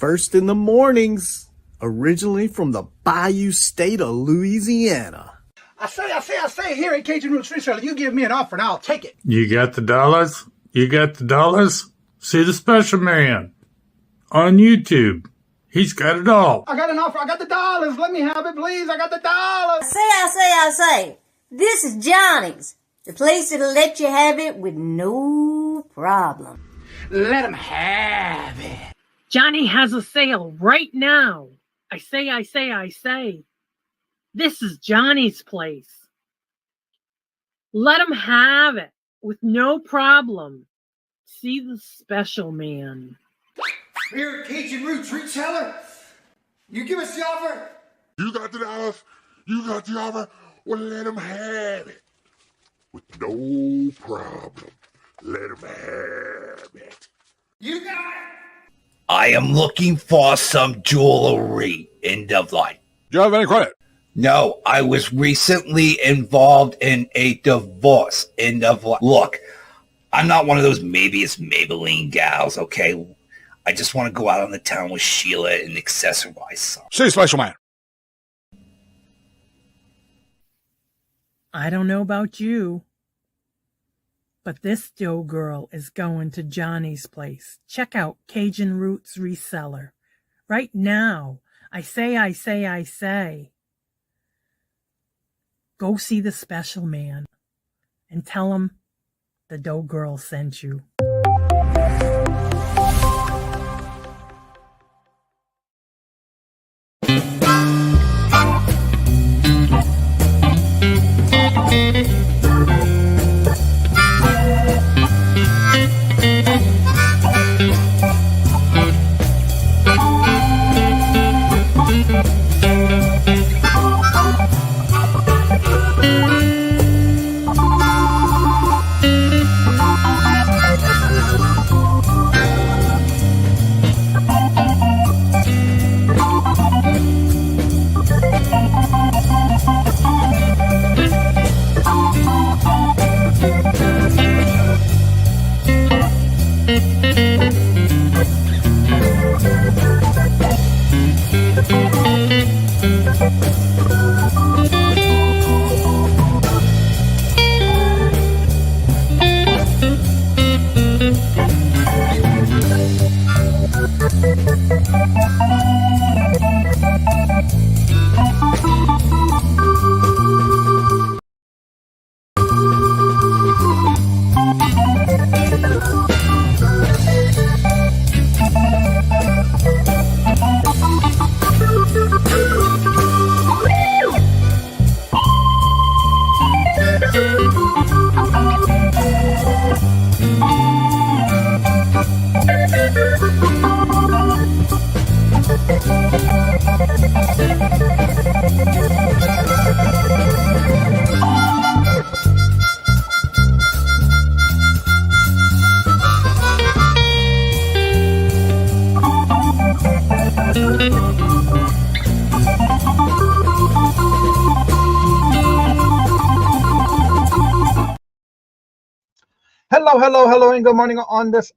First in the mornings, originally from the Bayou State of Louisiana. I say, here at Kajun Roots Reseller, you give me an offer and I'll take it. You got the dollars? You got the dollars? See the special man on YouTube. He's got it all. I got an offer. I got the dollars. Let me have it, please. I got the dollars. I say. This is Johnny's, the place that'll let you have it with no problem. Let him have it. Johnny has a sale right now. I say. This is Johnny's place. Let him have it with no problem. See the special man. Here at Kajun Roots Reseller, you give us the offer. You got the dollars. You got the offer. Well, let him have it with no problem. Let him have it. You got it. I am looking for some jewelry. End of line. Do you have any credit? No, I was recently involved in a divorce. End of line. Look, I'm not one of those maybe it's Maybelline gals, okay? I just want to go out on the town with Sheila and accessorize some. See, special man. I don't know about you, but this dough girl is going to Johnny's place. Check out Kajun Roots Reseller. Right now. I say. Go see the special man and tell him the dough girl sent you. Hello, and good morning on this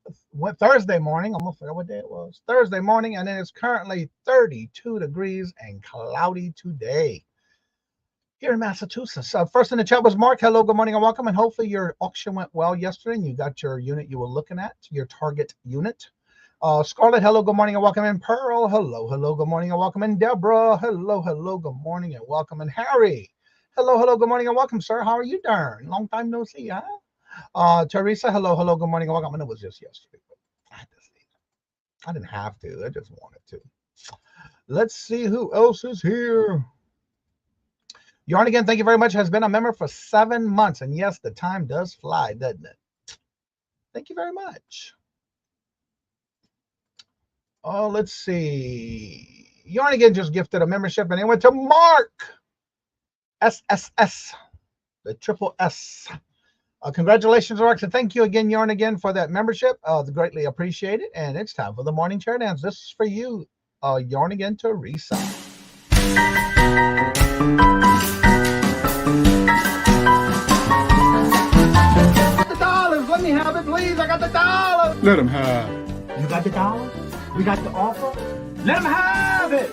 Thursday morning. Almost forgot what day it was. Thursday morning, and it is currently 32 degrees and cloudy today here in Massachusetts. First in the chat was Mark. Hello, good morning, and welcome. And hopefully your auction went well yesterday, and you got your unit you were looking at, your target unit. Scarlett, hello, good morning, and welcome. And Pearl, hello, good morning, and welcome. And Deborah, hello, good morning, and welcome. And Harry, hello, good morning, and welcome, sir. How are you doing? Long time no see, huh? Teresa, hello, good morning, and welcome. And it was just yesterday, but I had to see it. I didn't have to. I just wanted to. Let's see who else is here. Yarn again, thank you very much. Has been a member for 7 months, and yes, the time does fly, doesn't it? Thank you very much. Oh, let's see. Yarn again just gifted a membership, and it went to Mark SSS, the triple S. Congratulations, Mark, and thank you again, Yarn again, for that membership. Greatly appreciated. And it's time for the morning chair dance. This is for you, Yarn again to resell. The dollars, let me have it, please. I got the dollars. Let him have. You got the dollars? We got the offer. Let them have it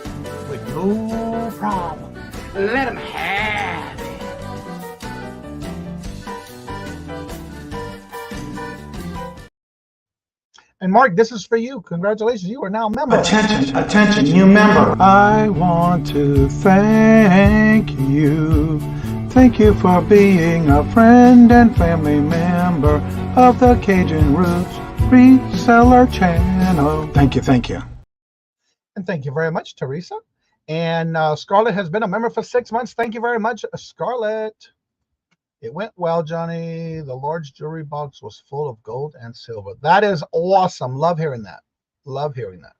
with no problem. Let them have it. And Mark, this is for you. Congratulations. You are now a member. Attention, new member. I want to thank you. Thank you for being a friend and family member of the Cajun Roots Reseller channel. Thank you. And thank you very much, Teresa. And Scarlett has been a member for 6 months. Thank you very much, Scarlett. It went well, Johnny. The large jewelry box was full of gold and silver. That is awesome. Love hearing that. Love hearing that.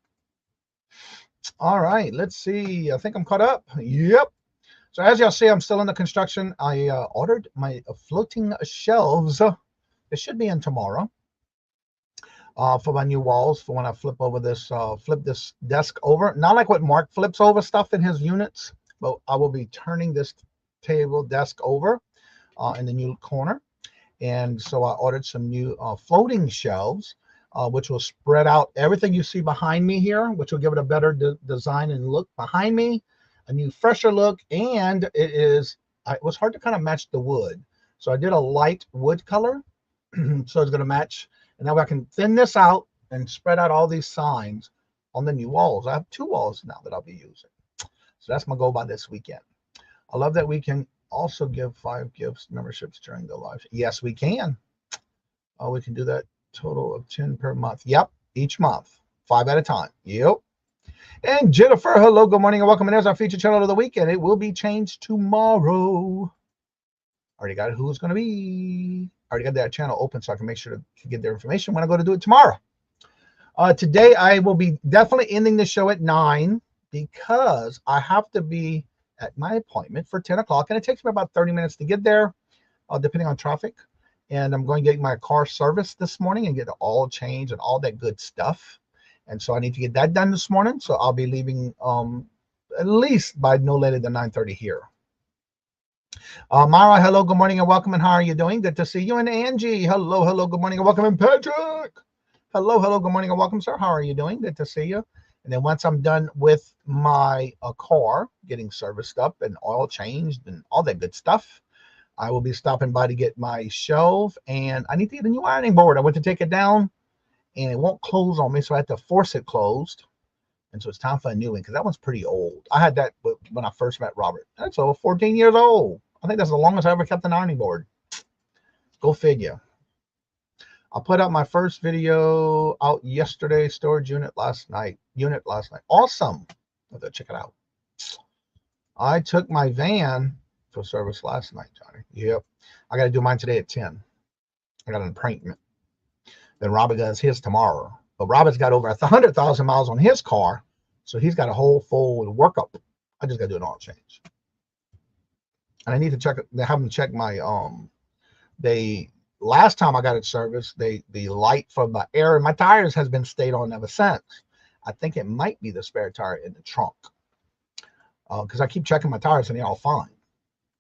All right, let's see. I think I'm caught up. Yep. So as y'all see, I'm still in the construction. I ordered my floating shelves. It should be in tomorrow for my new walls for when I flip this desk over. Not like what Mark flips over stuff in his units, but I will be turning this desk over in the new corner. And so I ordered some new floating shelves, which will spread out everything you see behind me here, which will give it a better design and look behind me, a new fresher look. And it was hard to kind of match the wood. So I did a light wood color. So it's going to match. And now I can thin this out and spread out all these signs on the new walls. I have 2 walls now that I'll be using. So that's my goal by this weekend. I love that we can also give 5 gifts memberships during the live. Yes, we can. We can do that total of 10 per month. Yep, each month, 5 at a time. Yep. And Jennifer, hello, good morning and welcome. And there's our feature channel of the week, and it will be changed tomorrow. Already got who's going to be. Already got that channel open so I can make sure to get their information when I go to do it tomorrow. Today I will be definitely ending the show at 9 because I have to be at my appointment for 10 o'clock, and it takes me about 30 minutes to get there, depending on traffic. And I'm going to get my car serviced this morning and get the oil change and all that good stuff. And so I need to get that done this morning. So I'll be leaving at least by no later than 9:30 here. Mara, hello, good morning and welcome. And how are you doing? Good to see you. And Angie, hello, good morning and welcome. And Patrick, hello, good morning and welcome, sir. How are you doing? Good to see you. And then once I'm done with my car getting serviced up and oil changed and all that good stuff, I will be stopping by to get my shelf. And I need to get a new ironing board. I went to take it down and it won't close on me, so I had to force it closed. And so it's time for a new one because that one's pretty old. I had that when I first met Robert. That's over 14 years old. I think that's the longest I ever kept an ironing board. Go figure. I put out my first video out yesterday, storage unit last night. Awesome. I'll check it out. I took my van for service last night, Johnny. Yep. I got to do mine today at 10. I got an appointment. Then Robert does his tomorrow. But Robert's got over 100,000 miles on his car, so he's got a whole full workup. I just got to do an oil change. And I need to check. They haven't checked my last time I got it serviced, the light from the air in my tires has been stayed on ever since. I think it might be the spare tire in the trunk because I keep checking my tires and they're all fine.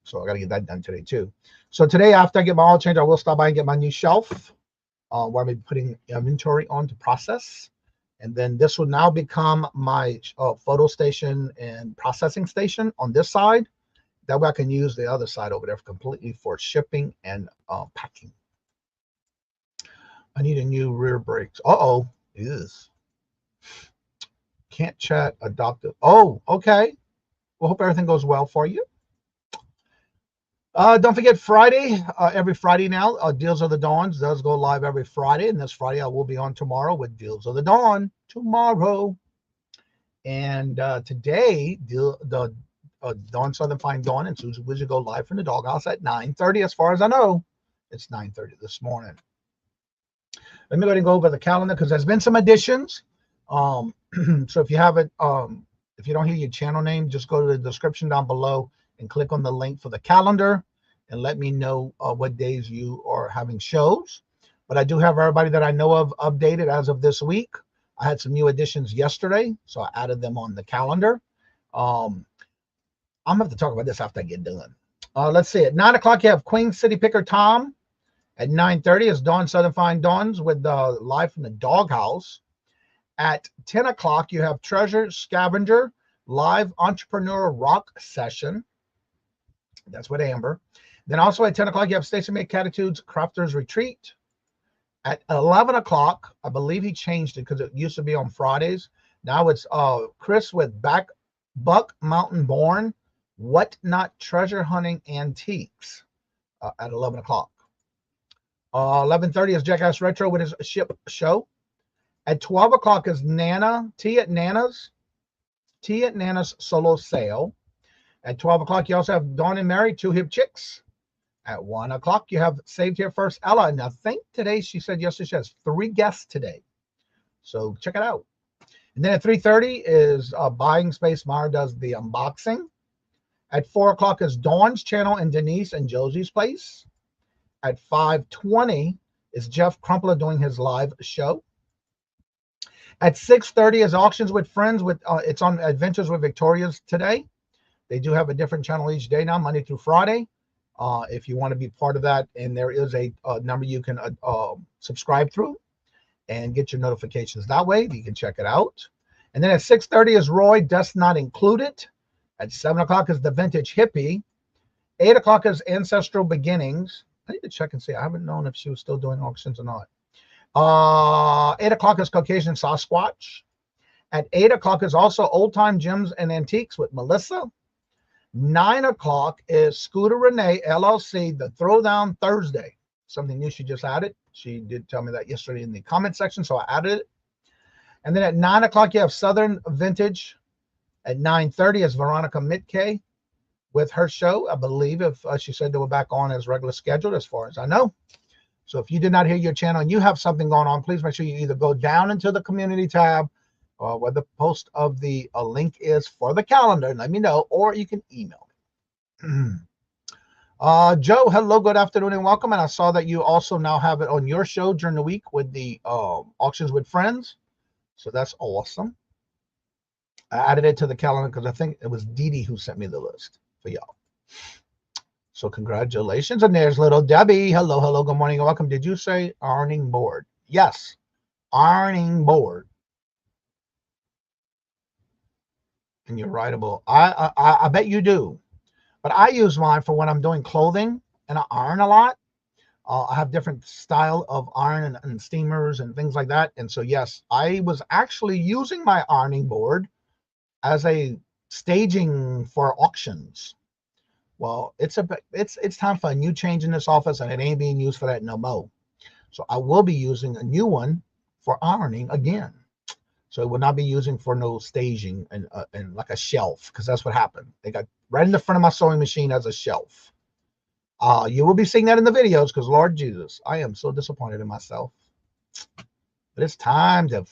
So I got to get that done today too. So today, after I get my oil change, I will stop by and get my new shelf where I'm putting inventory on to process. And then this will now become my photo station and processing station on this side. That way I can use the other side over there completely for shipping and packing. I need a new rear brakes. Uh-oh. Yes. Can't chat adoptive. Oh, okay. Well, hope everything goes well for you. Don't forget Friday, every Friday now, Deals of the Dawns does go live every Friday. And this Friday I will be on tomorrow with Deals of the Dawn tomorrow. And today, the Dawn Southern Fine Dawn and Susan Wizard go live from the doghouse at 9:30. As far as I know, it's 9:30 this morning. Let me go ahead and go over the calendar because there's been some additions. So if you haven't, if you don't hear your channel name, just go to the description down below and click on the link for the calendar and let me know what days you are having shows. But I do have everybody that I know of updated as of this week. I had some new additions yesterday, so I added them on the calendar. I'm going to have to talk about this after I get done. Let's see. At 9 o'clock, you have Queen City Picker Tom. At 9:30 is Dawn Southern Fine Dawns with live from the doghouse. At 10 o'clock, you have Treasure Scavenger Live Entrepreneur Rock Session. That's with Amber. Then also at 10 o'clock, you have Stacey Make Catitudes Crafters Retreat. At 11 o'clock, I believe he changed it because it used to be on Fridays. Now it's Chris with Buck Mountain Born, What Not Treasure Hunting Antiques at 11 o'clock. 11:30 is Jackass Retro with his ship show. At 12 o'clock is Tea at Nana's solo sale. At 12 o'clock, you also have Dawn and Mary, Two Hip Chicks. At 1 o'clock, you have Saved Here First Ella. And I think today, she said yesterday, she has 3 guests today. So check it out. And then at 3:30 is Buying Space. Mara does the unboxing. At 4 o'clock is Dawn's channel and Denise and Josie's place. At 5:20 is Jeff Crumpler doing his live show. At 6:30 is Auctions with Friends. It's on Adventures with Victoria's today. They do have a different channel each day now, Monday through Friday. If you want to be part of that, and there is a number you can subscribe through and get your notifications that way. You can check it out. And then at 6:30 is Roy, Dust Not Included. At 7 o'clock is The Vintage Hippie. 8 o'clock is Ancestral Beginnings. I need to check and see. I haven't known if she was still doing auctions or not. 8 o'clock is Caucasian Sasquatch. At 8 o'clock is also Old Time Gems and Antiques with Melissa. 9 o'clock is Scooter Renee, LLC, the Throwdown Thursday. Something new she just added. She did tell me that yesterday in the comment section, so I added it. And then at 9 o'clock, you have Southern Vintage. At 9:30 is Veronica Mitke with her show. I believe if she said they were back on as regular scheduled, as far as I know. So if you did not hear your channel and you have something going on, please make sure you either go down into the community tab where the post of the link is for the calendar and let me know, or you can email me. Joe, hello, good afternoon and welcome. And I saw that you also now have it on your show during the week with the Auctions with Friends. So that's awesome. I added it to the calendar because I think it was Dee Dee who sent me the list for y'all. So congratulations. And there's little Debbie. Hello, hello, good morning and welcome. Did you say ironing board? Yes, ironing board. And you're writable. I bet you do. But I use mine for when I'm doing clothing and I iron a lot. I have different style of iron and steamers and things like that. And so, yes, I was actually using my ironing board as a staging for auctions. Well, it's time for a new change in this office, and it ain't being used for that no more. So I will be using a new one for ironing again. So it will not be using for no staging and like a shelf, because that's what happened. They got right in the front of my sewing machine as a shelf. You will be seeing that in the videos because Lord Jesus, I am so disappointed in myself. But it's time to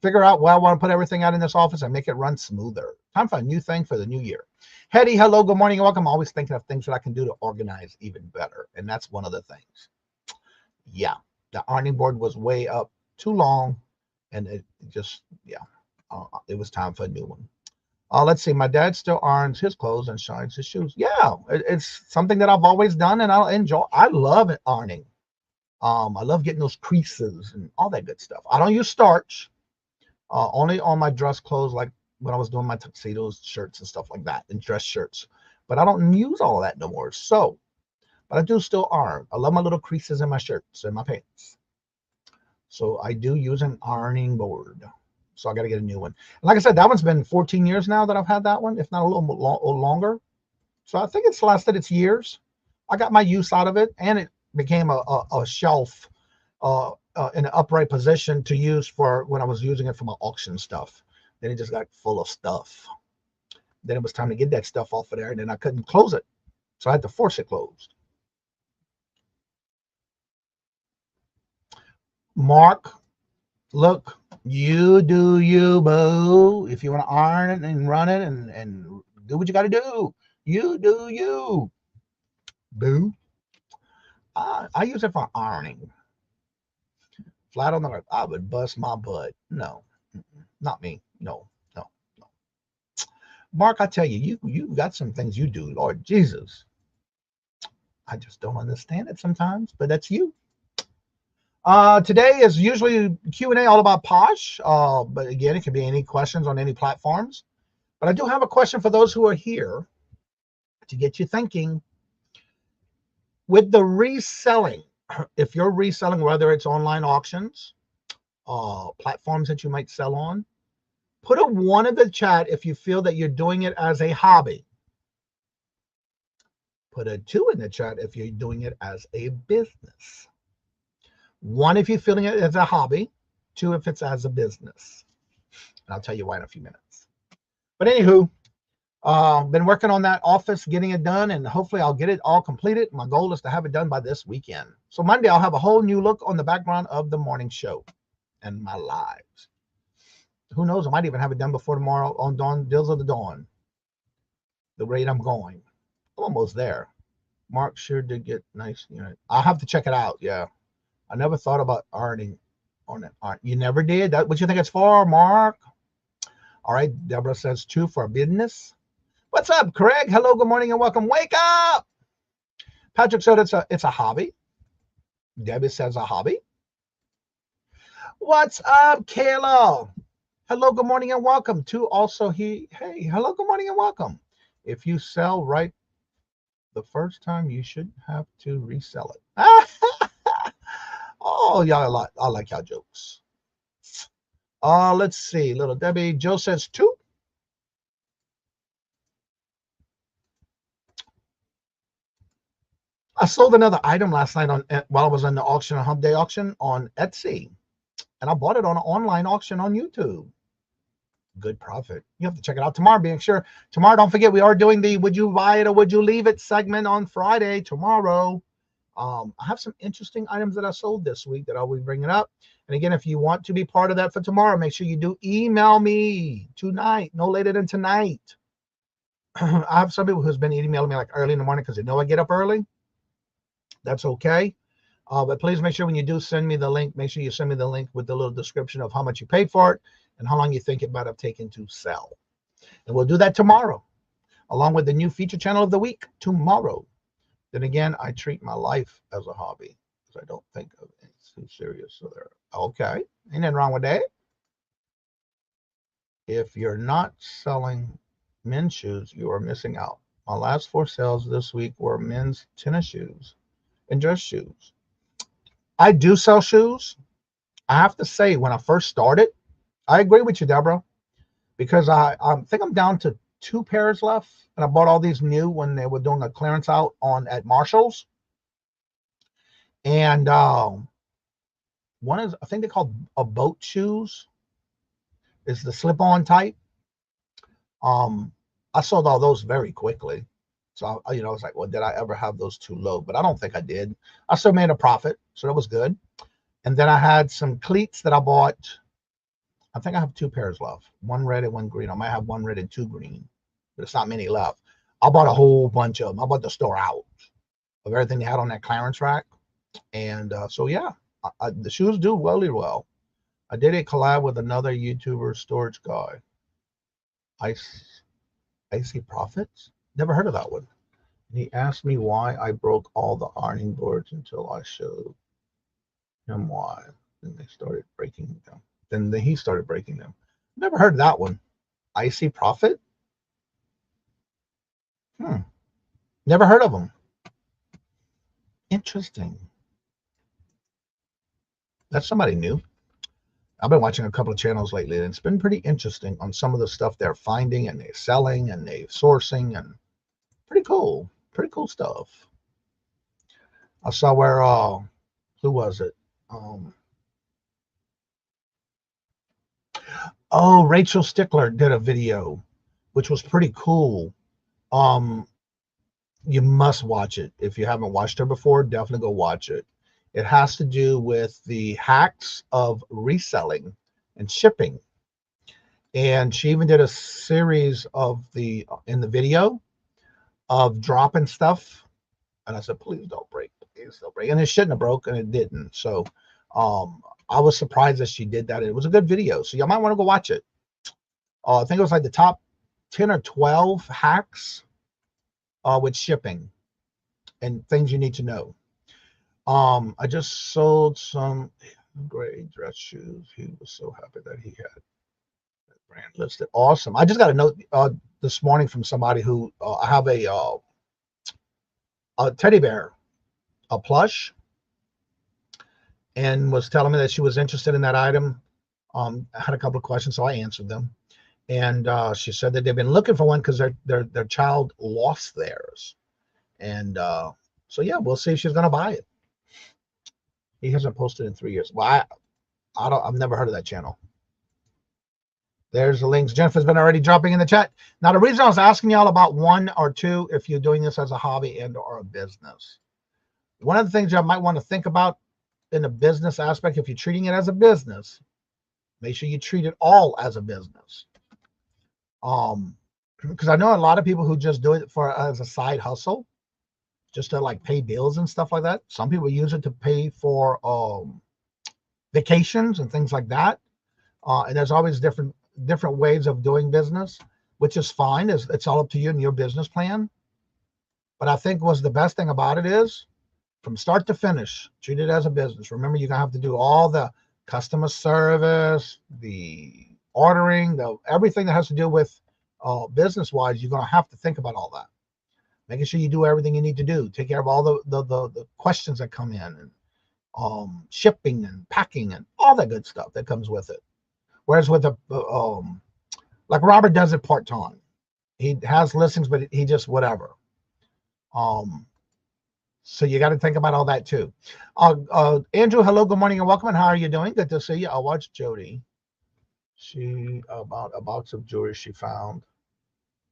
figure out where I want to put everything out in this office and make it run smoother. Time for a new thing for the new year. Hetty, hello, good morning and welcome. I'm always thinking of things that I can do to organize even better. And that's one of the things. Yeah, the ironing board was way up too long. And it just, yeah, it was time for a new one. Let's see. My dad still irons his clothes and shines his shoes. Yeah, it's something that I've always done and I'll enjoy. I love ironing. I love getting those creases and all that good stuff. I don't use starch. Only on my dress clothes, like when I was doing my tuxedos, shirts and stuff like that, and dress shirts. But I don't use all of that no more. So, but I do still iron. I love my little creases in my shirts and my pants. So I do use an ironing board. So I got to get a new one. And like I said, that one's been 14 years now that I've had that one, if not a little longer. So I think it's lasted its years. I got my use out of it, and it became a shelf in an upright position to use for when I was using it for my auction stuff. Then it just got full of stuff. Then it was time to get that stuff off of there, and then I couldn't close it. So I had to force it closed. Mark, look, you do you, boo. If you want to iron it and run it and do what you got to do, you do you, boo. I use it for ironing. Flat on the earth, I would bust my butt. No, not me. No. Mark, I tell you, you got some things you do, Lord Jesus. I just don't understand it sometimes, but that's you. Today is usually Q&A all about Posh. But again, it can be any questions on any platforms. But I do have a question for those who are here to get you thinking. With the reselling, if you're reselling, whether it's online auctions, platforms that you might sell on, put a 1 in the chat if you feel that you're doing it as a hobby. Put a 2 in the chat if you're doing it as a business. 1 if you're feeling it as a hobby, 2 if it's as a business. And I'll tell you why in a few minutes. But anywho, been working on that office, getting it done, and hopefully I'll get it all completed. My goal is to have it done by this weekend. So Monday, I'll have a whole new look on the background of the morning show and my lives. Who knows? I might even have it done before tomorrow on Dawn Deals of the Dawn. The rate I'm going. I'm almost there. Mark sure did get nice. You know, I'll have to check it out. Yeah. I never thought about earning on it. You never did? That what you think it's for, Mark? All right. Deborah says 2 for a business. What's up, Craig? Hello, good morning, and welcome. Wake up! Patrick said it's a hobby. Debbie says a hobby. What's up, Kayla? Hello, good morning, and welcome. To also hey, hello, good morning, and welcome. If you sell right the first time, you should have to resell it. Oh, y'all, I like y'all jokes. Let's see, little Debbie. Joe says 2. I sold another item last night while I was on the auction, a Hump Day auction on Etsy, and I bought it on an online auction on YouTube. Good profit. You have to check it out tomorrow. Being sure tomorrow, don't forget we are doing the "Would you buy it or would you leave it" segment on Friday tomorrow. I have some interesting items that I sold this week that I'll be bringing up. And again, if you want to be part of that for tomorrow, make sure you do email me tonight, no later than tonight. I have some people who's been emailing me like early in the morning because they know I get up early. That's okay. But please make sure when you do send me the link, make sure you send me the link with the little description of how much you paid for it and how long you think it might have taken to sell. And we'll do that tomorrow, along with the new feature channel of the week tomorrow. Then again, I treat my life as a hobby because I don't think of it too serious. So there, okay. Ain't nothing wrong with that. If you're not selling men's shoes, you are missing out. My last 4 sales this week were men's tennis shoes and dress shoes. I do sell shoes. I have to say, when I first started, I agree with you, Deborah, because I think I'm down to 2 pairs left, and I bought all these new when they were doing a clearance out at Marshall's. And one is, I think they call a boat shoes. It's the slip-on type. I sold all those very quickly. So, I was like, well, did I ever have those too low? But I don't think I did. I still made a profit, so that was good. And then I had some cleats that I bought. I think I have 2 pairs left. 1 red and 1 green. I might have 1 red and 2 green, but it's not many left. I bought a whole bunch of them. I bought the store out of everything they had on that clearance rack. And so, yeah, the shoes do really well. I did a collab with another YouTuber storage guy. I see profits. Never heard of that one. And he asked me why I broke all the ironing boards until I showed him why. Then they started breaking them. Then he started breaking them. Never heard of that one. I see profit. Never heard of them. Interesting. That's somebody new. I've been watching a couple of channels lately, and it's been pretty interesting on some of the stuff they're finding and they're selling and they're sourcing, and pretty cool stuff. I saw where who was it? Rachel Stickler did a video, which was pretty cool. You must watch it. If you haven't watched her before, definitely go watch it. It has to do with the hacks of reselling and shipping. And she even did a series of in the video of dropping stuff. And I said, please don't break. Please don't break. And it shouldn't have broke, and it didn't. So I was surprised that she did that. It was a good video. So you might want to go watch it. I think it was like the top 10 or 12 hacks with shipping and things you need to know. I just sold some gray dress shoes. He was so happy that he had that brand listed. Awesome. I just got a note this morning from somebody who I have a teddy bear, a plush, and was telling me that she was interested in that item. I had a couple of questions, so I answered them. And she said that they've been looking for one because their child lost theirs. And so yeah, we'll see if she's gonna buy it. He hasn't posted in 3 years. Well, I've never heard of that channel. There's the links. Jennifer's been already dropping in the chat. Now, the reason I was asking y'all about 1 or 2, if you're doing this as a hobby and or a business, one of the things y'all might want to think about in a business aspect, if you're treating it as a business, make sure you treat it all as a business. Because I know a lot of people who just do it as a side hustle, just to like pay bills and stuff like that. Some people use it to pay for vacations and things like that. And there's always different ways of doing business, which is fine. It's all up to you and your business plan. But I think the best thing about it is, from start to finish, treat it as a business. Remember, you're gonna have to do all the customer service, the ordering, everything that has to do with business-wise. You're gonna have to think about all that. Making sure you do everything you need to do. Take care of all the questions that come in, and shipping and packing and all that good stuff that comes with it. Whereas with like Robert does it part-time. He has listings, but he just whatever. So you got to think about all that too. Andrew, hello, good morning and welcome. And how are you doing? Good to see you. I watched Jody. She about a box of jewelry she found.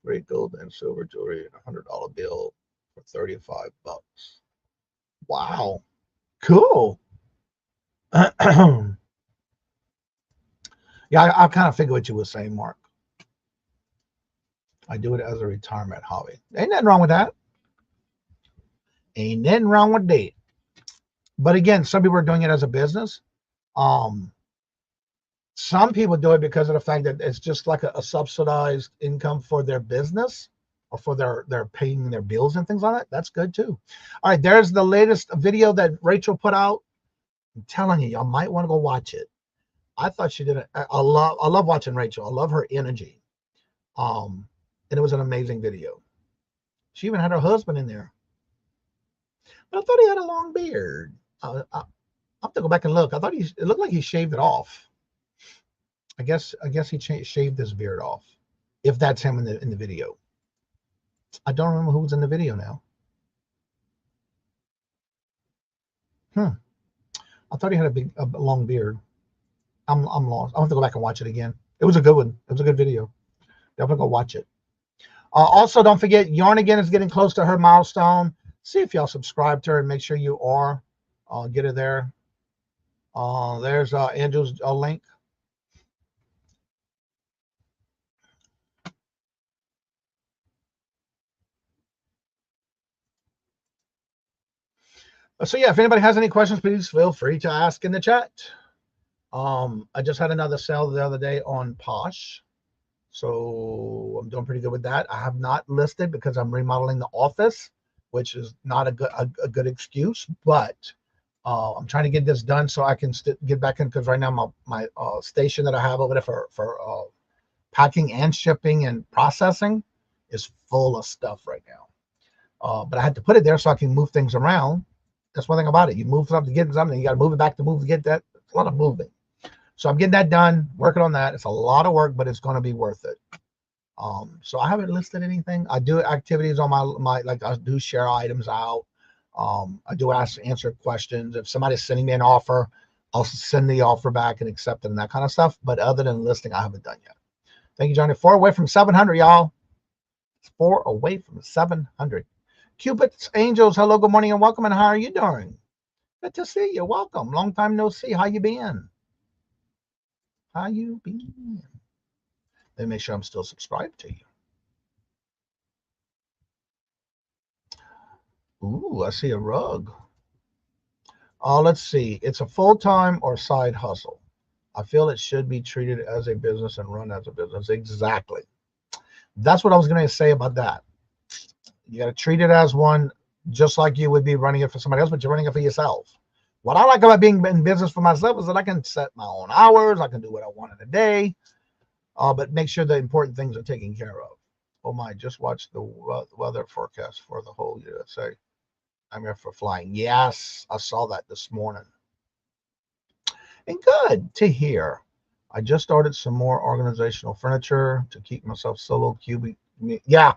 Great gold and silver jewelry and $100 bill for $35. Wow. Cool. Yeah, I kind of figured what you were saying, Mark. I do it as a retirement hobby. Ain't nothing wrong with that. Ain't nothing wrong with that. But again, some people are doing it as a business. Some people do it because of the fact that it's just like a subsidized income for their business, or for their paying their bills and things like that. That's good too. All right, there's the latest video that Rachel put out. I'm telling you, y'all might want to go watch it. I thought she did it. I love watching Rachel. I love her energy. And it was an amazing video. She even had her husband in there. But I thought he had a long beard. I have to go back and look. I thought it looked like he shaved it off. I guess he shaved his beard off, if that's him in the video. I don't remember who was in the video now. I thought he had a long beard. I'm lost. I'll have to go back and watch it again. It was a good one. It was a good video. Definitely go watch it. Also, don't forget, Yarn Again is getting close to her milestone. See if y'all subscribe to her and make sure you are. Get her there. There's Andrew's link. So yeah, if anybody has any questions, please feel free to ask in the chat. I just had another sale the other day on Posh, so I'm doing pretty good with that. I have not listed because I'm remodeling the office, which is not a good excuse, but I'm trying to get this done so I can get back in, because right now my station that I have over there for packing and shipping and processing is full of stuff right now. But I had to put it there so I can move things around. That's one thing about it. You move something to get something, you got to move it back to get that. It's a lot of moving. So I'm getting that done, working on that. It's a lot of work, but it's going to be worth it. So I haven't listed anything. I do activities on my like I do share items out. I do answer questions. If somebody's sending me an offer, I'll send the offer back and accept it and that kind of stuff. But other than listing, I haven't done yet. Thank you, Johnny. 4 away from 700, y'all. It's 4 away from 700. Cupid's Angels, hello, good morning and welcome. And how are you doing? Good to see you. Welcome. Long time no see. How you been? How you been? Let me make sure I'm still subscribed to you. Ooh, I see a rug. Let's see. It's a full-time or side hustle. I feel it should be treated as a business and run as a business. Exactly. That's what I was going to say about that. You got to treat it as one. just like you would be running it for somebody else, but you're running it for yourself. What I like about being in business for myself is that I can set my own hours. I can do what I want in a day, but make sure the important things are taken care of. Oh my, just watch the weather forecast for the whole USA. I'm here for flying. Yes, I saw that this morning. And good to hear. I just ordered some more organizational furniture to keep myself solo cubic. Yeah.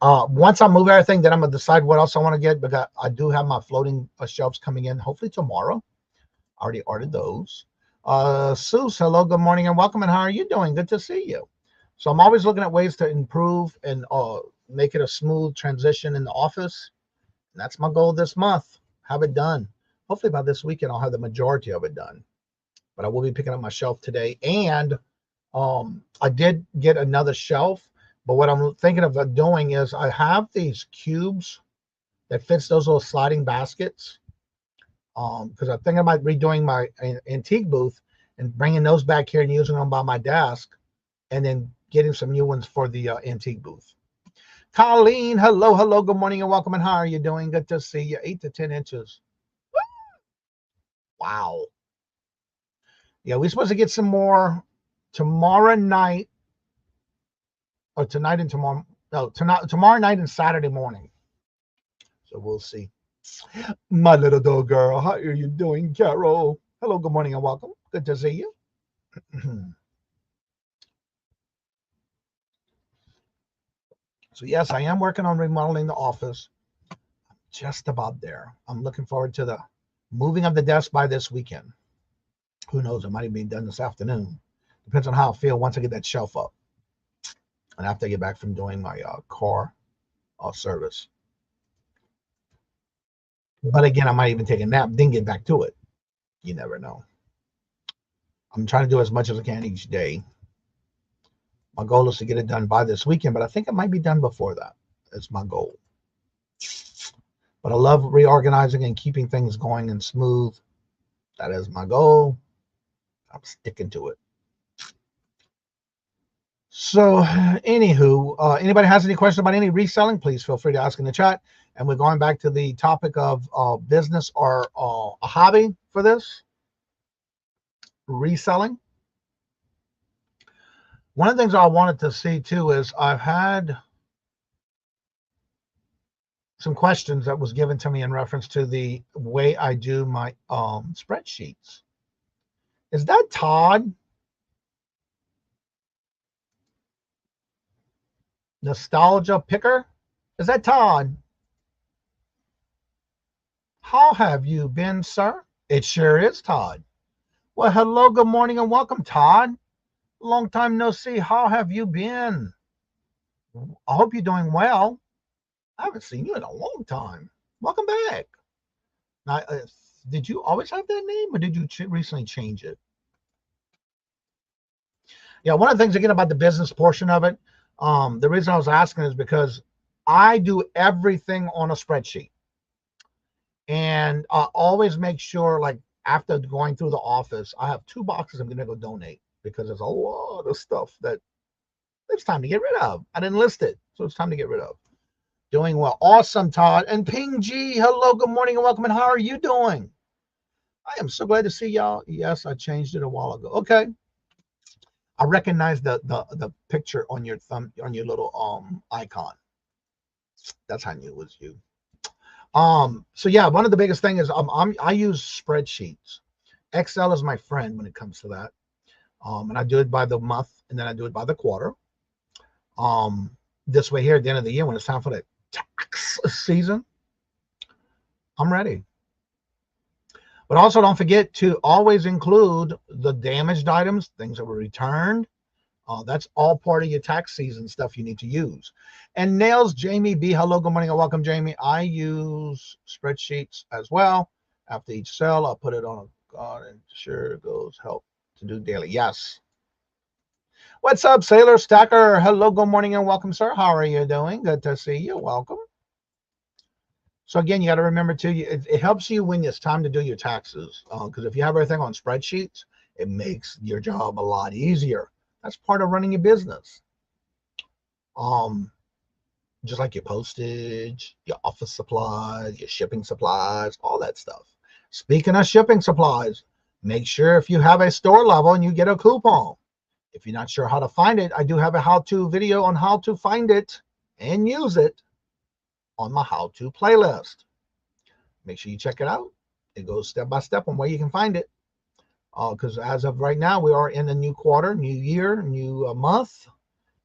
Once I move everything, then I'm going to decide what else I want to get, because I do have my floating shelves coming in, hopefully tomorrow. I already ordered those. Seuss, hello, good morning, and welcome, and how are you doing? Good to see you. So I'm always looking at ways to improve and make it a smooth transition in the office. And that's my goal this month. Have it done. Hopefully by this weekend, I'll have the majority of it done. But I will be picking up my shelf today. And I did get another shelf. But what I'm thinking of doing is I have these cubes that fits those little sliding baskets. Because I'm thinking about redoing my antique booth and bringing those back here and using them by my desk, and then getting some new ones for the antique booth. Colleen, hello, good morning and welcome, and how are you doing? Good to see you. 8 to 10 inches. Wow. Yeah, we're supposed to get some more tomorrow night, or tonight and tomorrow. No, tomorrow night and Saturday morning. So we'll see. My little dog girl, how are you doing, Carol? Hello, good morning and welcome. Good to see you. So yes, I am working on remodeling the office. Just about there. I'm looking forward to the moving of the desk by this weekend. Who knows? It might even be done this afternoon. Depends on how I feel once I get that shelf up, and after I get back from doing my car service. But again, I might even take a nap, then get back to it. You never know. I'm trying to do as much as I can each day. My goal is to get it done by this weekend, but I think it might be done before that. That's my goal. But I love reorganizing and keeping things going and smooth. That is my goal. I'm sticking to it. So, anywho, anybody has any questions about any reselling, please feel free to ask in the chat. And we're going back to the topic of business or a hobby for this. Reselling. One of the things I wanted to see too is I've had some questions that was given to me in reference to the way I do my spreadsheets. Is that Todd? Nostalgia Picker? Is that Todd? How have you been, sir? It sure is Todd. Well, hello, good morning, and welcome, Todd. Long time no see. How have you been? I hope you're doing well. I haven't seen you in a long time. Welcome back. Now, did you always have that name, or did you recently change it? Yeah, one of the things, again, about the business portion of it, the reason I was asking is because I do everything on a spreadsheet. And I always make sure, like, after going through the office, I have 2 boxes I'm going to go donate, because there's a lot of stuff that it's time to get rid of. I didn't list it, so it's time to get rid of. Doing well. Awesome, Todd. And Ping G, hello, good morning, and welcome. And how are you doing? I am so glad to see y'all. Yes, I changed it a while ago. Okay. I recognize the picture on your thumb, on your little icon. That's how I knew it was you. So yeah, one of the biggest things is I use spreadsheets. Excel is my friend when it comes to that. And I do it by the month, and then I do it by the quarter. This way here at the end of the year, when it's time for the tax season, I'm ready. But also don't forget to always include the damaged items, things that were returned. That's all part of your tax season stuff you need to use. And Nails, Jamie B, hello, good morning, and welcome, Jamie. I use spreadsheets as well. After each sale, I'll put it on a card, and sure goes help to do daily. Yes. What's up, Sailor Stacker? Hello, good morning, and welcome, sir. How are you doing? Good to see you. Welcome. So again, you got to remember too, it helps you when it's time to do your taxes. Because if you have everything on spreadsheets, it makes your job a lot easier. That's part of running your business. just like your postage, your office supplies, your shipping supplies, all that stuff. Speaking of shipping supplies, make sure if you have a store level and you get a coupon. If you're not sure how to find it, I do have a how-to video on how to find it and use it on my how-to playlist. Make sure you check it out. It goes step by step on where you can find it. Because as of right now, we are in the new quarter, new year, new month.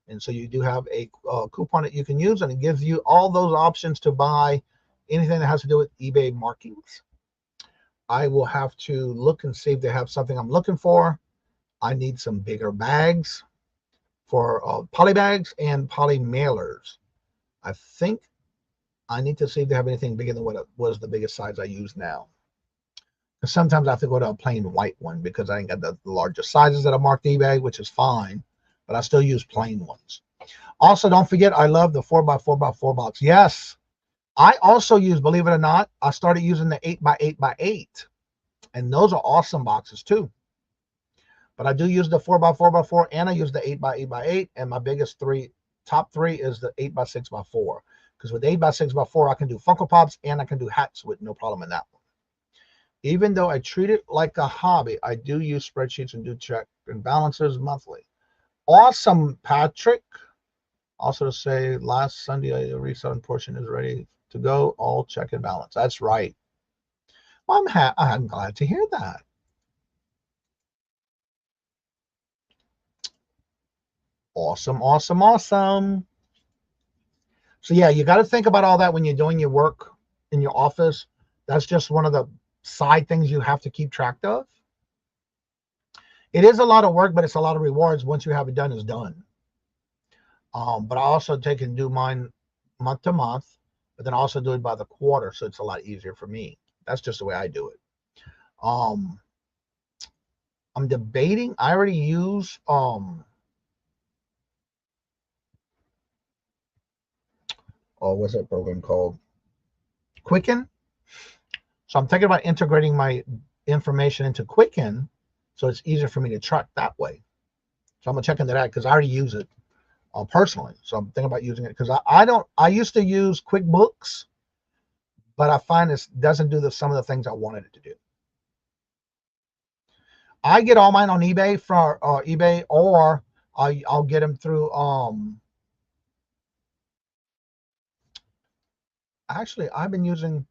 And so you do have a coupon that you can use, and it gives you all those options to buy anything that has to do with eBay markings. I will have to look and see if they have something I'm looking for. I need some bigger bags for poly bags and poly mailers. I think I need to see if they have anything bigger than what was the biggest size I use now. Because sometimes I have to go to a plain white one because I ain't got the largest sizes that are marked eBay, which is fine, but I still use plain ones. Also, don't forget, I love the 4x4x4 box. Yes, I also use, believe it or not, I started using the 8x8x8, and those are awesome boxes too. But I do use the 4x4x4, and I use the 8x8x8, and my biggest top three is the 8x6x4. Because with 8x6x4, I can do Funko Pops and I can do hats with no problem in that one. Even though I treat it like a hobby, I do use spreadsheets and do check and balances monthly. Awesome, Patrick. Also to say, last Sunday, the reselling portion is ready to go. All check and balance. That's right. Well, I'm glad to hear that. Awesome, awesome, awesome. So yeah, you got to think about all that when you're doing your work in your office. That's just one of the side things you have to keep track of. It is a lot of work, but it's a lot of rewards. Once you have it done, it's done. But I also take and do mine month to month, but then also do it by the quarter, so it's a lot easier for me. That's just the way I do it. I'm debating. I already use what's that program called? Quicken. So I'm thinking about integrating my information into Quicken, so it's easier for me to track that way. So I'm gonna check into that because I already use it personally. So I'm thinking about using it because I used to use QuickBooks, but I find this doesn't do some of the things I wanted it to do. I get all mine on eBay for eBay, or I'll get them through actually I've been using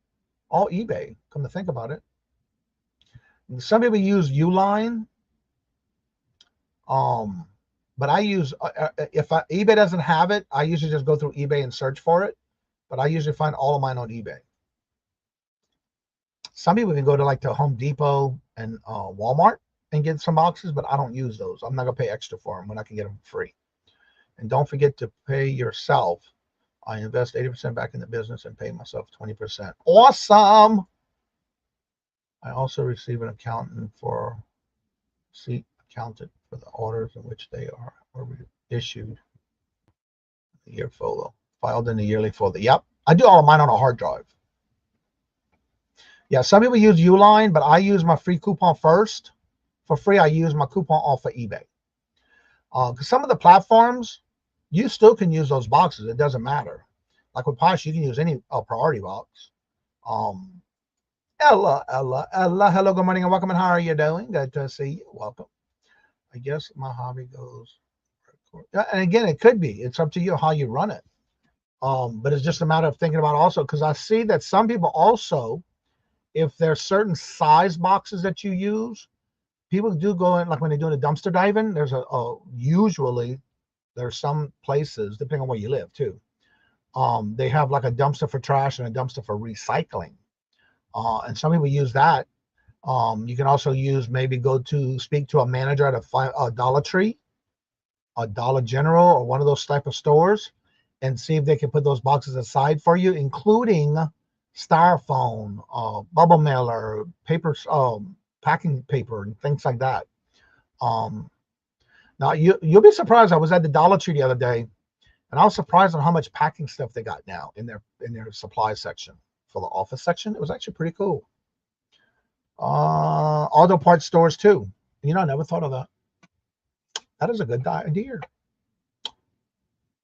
all eBay, come to think about it. Some people use Uline, but I use if eBay doesn't have it, I usually just go through eBay and search for it. But I usually find all of mine on eBay. Some people can go to like to Home Depot and Walmart and get some boxes, but I don't use those. I'm not gonna pay extra for them when I can get them free. And don't forget to pay yourself. I invest 80% back in the business and pay myself 20%. Awesome. I also receive an accountant for the orders in which they are issued. The year folder, filed in the yearly folder. Yep, I do all of mine on a hard drive. Yeah, some people use Uline, but I use my free coupon first. For free, I use my coupon off of eBay. Because some of the platforms, you still can use those boxes. It doesn't matter. Like with Posh, you can use any priority box. Ella, hello, good morning and welcome. And how are you doing? Good to see you. Welcome. I guess my hobby goes. And again, it could be. It's up to you how you run it. But it's just a matter of thinking about also, because I see that some people also, if there's certain size boxes that you use, people do go in, like when they're doing a dumpster diving, there's usually there's some places, depending on where you live too, they have like a dumpster for trash and a dumpster for recycling. And some people use that. You can also use, maybe go to speak to a manager at a Dollar Tree, a Dollar General, or one of those type of stores, and see if they can put those boxes aside for you, including styrofoam, bubble mailer, paper, packing paper, and things like that. Now you'll be surprised. I was at the Dollar Tree the other day, and I was surprised on how much packing stuff they got now in their supply section for the office section. It was actually pretty cool. Auto parts stores too. You know, I never thought of that. That is a good idea.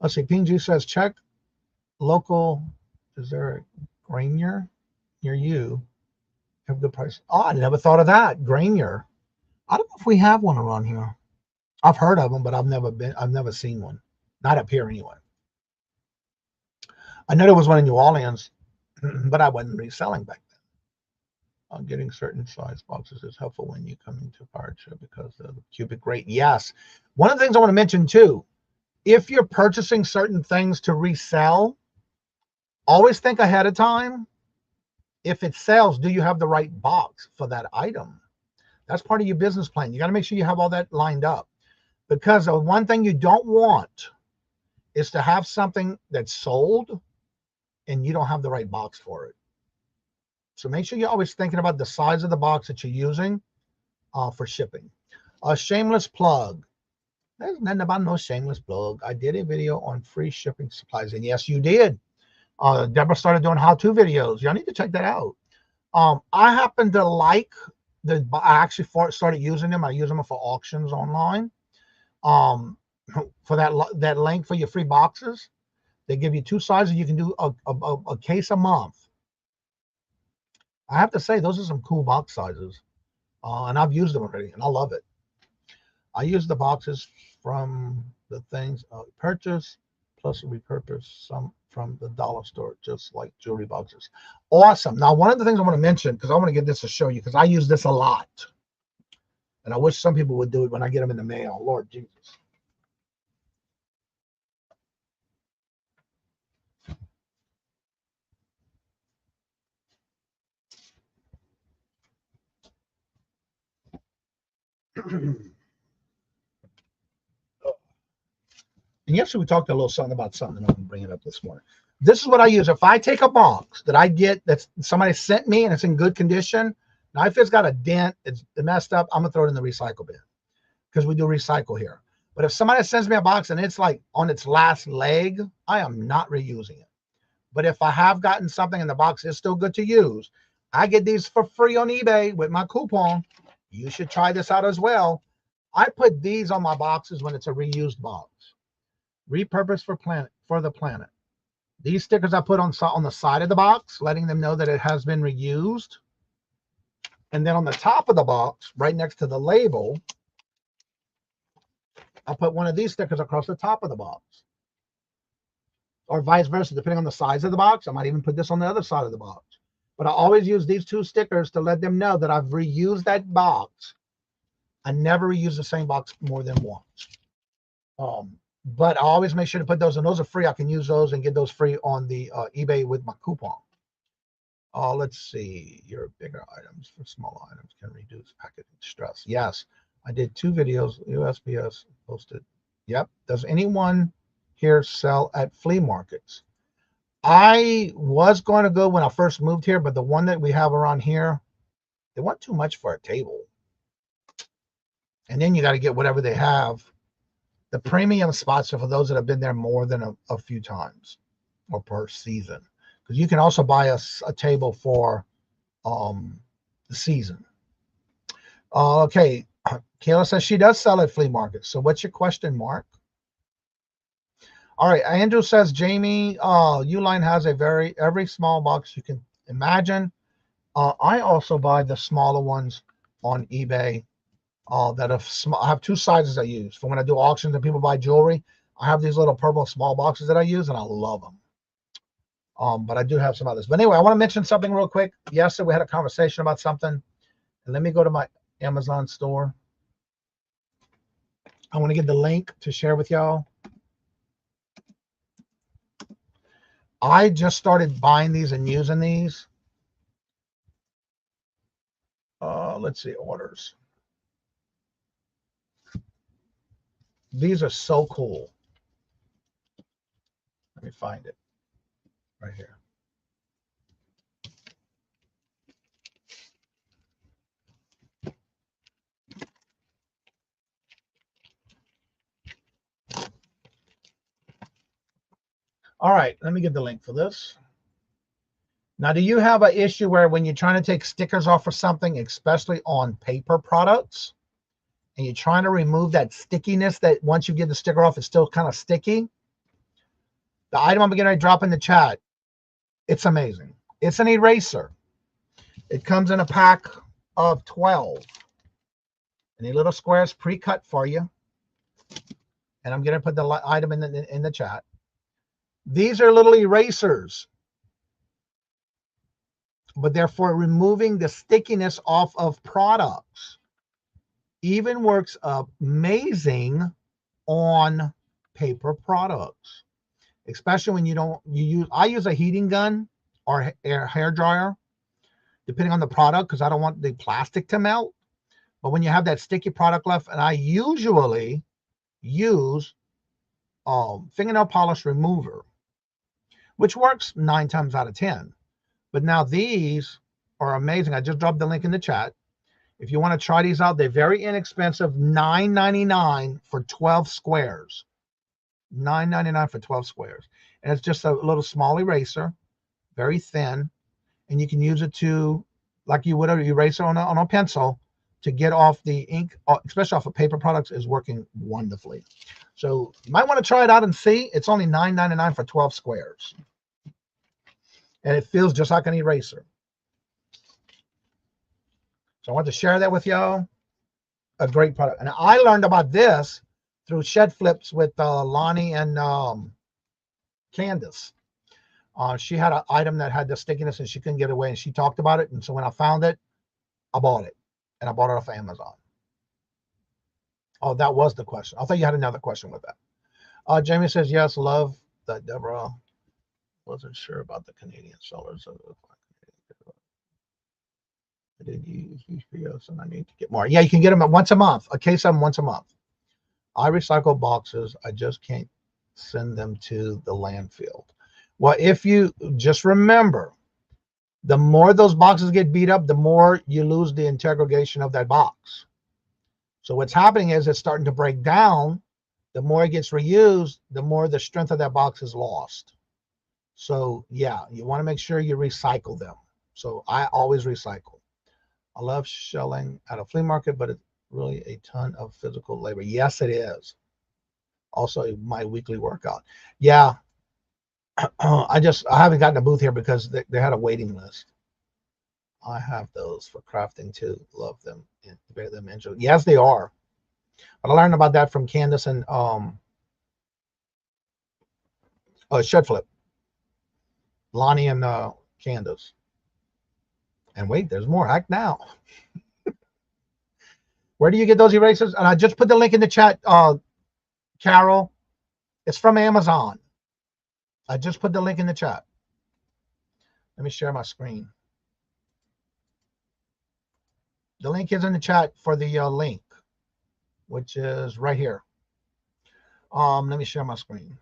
Let's see. PNG says check local, is there a Grainger near you? Have good price. Oh, I never thought of that. Grainger. I don't know if we have one around here. I've heard of them, but I've never seen one. Not up here anyway. I know there was one in New Orleans, but I wasn't reselling back then. Getting certain size boxes is helpful when you come into hardship because of the cubic rate. Yes. One of the things I want to mention too, if you're purchasing certain things to resell, always think ahead of time. If it sells, do you have the right box for that item? That's part of your business plan. You got to make sure you have all that lined up, because the one thing you don't want is to have something that's sold and you don't have the right box for it. So make sure you're always thinking about the size of the box that you're using for shipping. A shameless plug. There's nothing about no shameless plug. I did a video on free shipping supplies, and yes, you did. Deborah started doing how-to videos. Y'all need to check that out. I happen to like I actually started using them. I use them for auctions online. For that link for your free boxes, they give you 2 sizes. You can do a case a month. I have to say, those are some cool box sizes, and I've used them already, and I love it. I use the boxes from the things purchase plus repurpose some from the dollar store, just like jewelry boxes. Awesome. Now, one of the things I want to mention, because I want to get this to show you, because I use this a lot, and I wish some people would do it when I get them in the mail. Lord Jesus. And yesterday we talked a little something about something, and I'm going to bring it up this morning. This is what I use. If I take a box that I get that somebody sent me and it's in good condition, now if it's got a dent, it's messed up, I'm going to throw it in the recycle bin, because we do recycle here. But if somebody sends me a box and it's like on its last leg, I am not reusing it. But if I have gotten something and the box is still good to use, I get these for free on eBay with my coupon. You should try this out as well. I put these on my boxes when it's a reused box. Repurpose for the planet. These stickers I put on the side of the box, letting them know that it has been reused. And then on the top of the box, right next to the label, I'll put one of these stickers across the top of the box. Or vice versa, depending on the size of the box. I might even put this on the other side of the box. But I always use these 2 stickers to let them know that I've reused that box. I never reuse the same box more than once. But I always make sure to put those, and those are free. I can use those and get those free on the eBay with my coupon. Let's see. Your bigger items for smaller items can reduce packaging stress. Yes, I did 2 videos. USPS posted. Yep. Does anyone here sell at flea markets? I was going to go when I first moved here, but the one that we have around here, they want too much for a table. And then you got to get whatever they have. The premium spots are for those that have been there more than a few times or per season. Because you can also buy a table for the season. Okay. Kayla says she does sell at flea markets. So what's your question, Mark? All right. Andrew says, Jamie, Uline has every small box you can imagine. I also buy the smaller ones on eBay. That I have 2 sizes I use for when I do auctions and people buy jewelry. I have these little purple small boxes that I use, and I love them. But I do have some others. But anyway, I want to mention something real quick. Yesterday we had a conversation about something, and let me go to my Amazon store. I want to get the link to share with y'all. I just started buying these and using these. Let's see, orders. These are so cool. Let me find it right here. All right, let me get the link for this. Now, do you have an issue where when you're trying to take stickers off of something, especially on paper products, and you're trying to remove that stickiness that once you get the sticker off, it's still kind of sticky? The item I'm going to drop in the chat, it's amazing. It's an eraser. It comes in a pack of 12. And the little squares pre-cut for you. And I'm going to put the item in the chat. These are little erasers, but they're for removing the stickiness off of products. Even works amazing on paper products, especially when I use a heating gun or a hair dryer, depending on the product, because I don't want the plastic to melt. But when you have that sticky product left, and I usually use fingernail polish remover, which works 9 times out of 10. But now these are amazing. I just dropped the link in the chat. If you want to try these out, they're very inexpensive. $9.99 for 12 squares. $9.99 for 12 squares. And it's just a little small eraser, very thin. And you can use it to, like you would an eraser on a pencil, to get off the ink, especially off of paper products, is working wonderfully. So you might want to try it out and see. It's only $9.99 for 12 squares. And it feels just like an eraser. So I want to share that with y'all. A great product. And I learned about this through Shed Flips with Lonnie and Candace. She had an item that had the stickiness and she couldn't get away, and she talked about it. And so when I found it, I bought it. And I bought it off Amazon. Oh, that was the question. I thought you had another question with that. Jamie says, yes, love that Deborah wasn't sure about the Canadian sellers. I did use these videos and I need to get more. Yeah, you can get them once a month. A case of them once a month. I recycle boxes. I just can't send them to the landfill. Well, if you just remember, the more those boxes get beat up, the more you lose the integration of that box. So what's happening is it's starting to break down. The more it gets reused, the more the strength of that box is lost. So yeah, you want to make sure you recycle them. So I always recycle. I love shelling at a flea market, but it's really a ton of physical labor. Yes, it is. Also my weekly workout. Yeah. I haven't gotten a booth here because they had a waiting list. I have those for crafting too. Love them. Enjoy. Yes, they are. But I learned about that from Candace and Shed Flip. Lonnie and Candace. And wait, there's more. Act now. Where do you get those erasers? And I just put the link in the chat, Carol. It's from Amazon. I just put the link in the chat. Let me share my screen. The link is in the chat for the link, which is right here. Let me share my screen.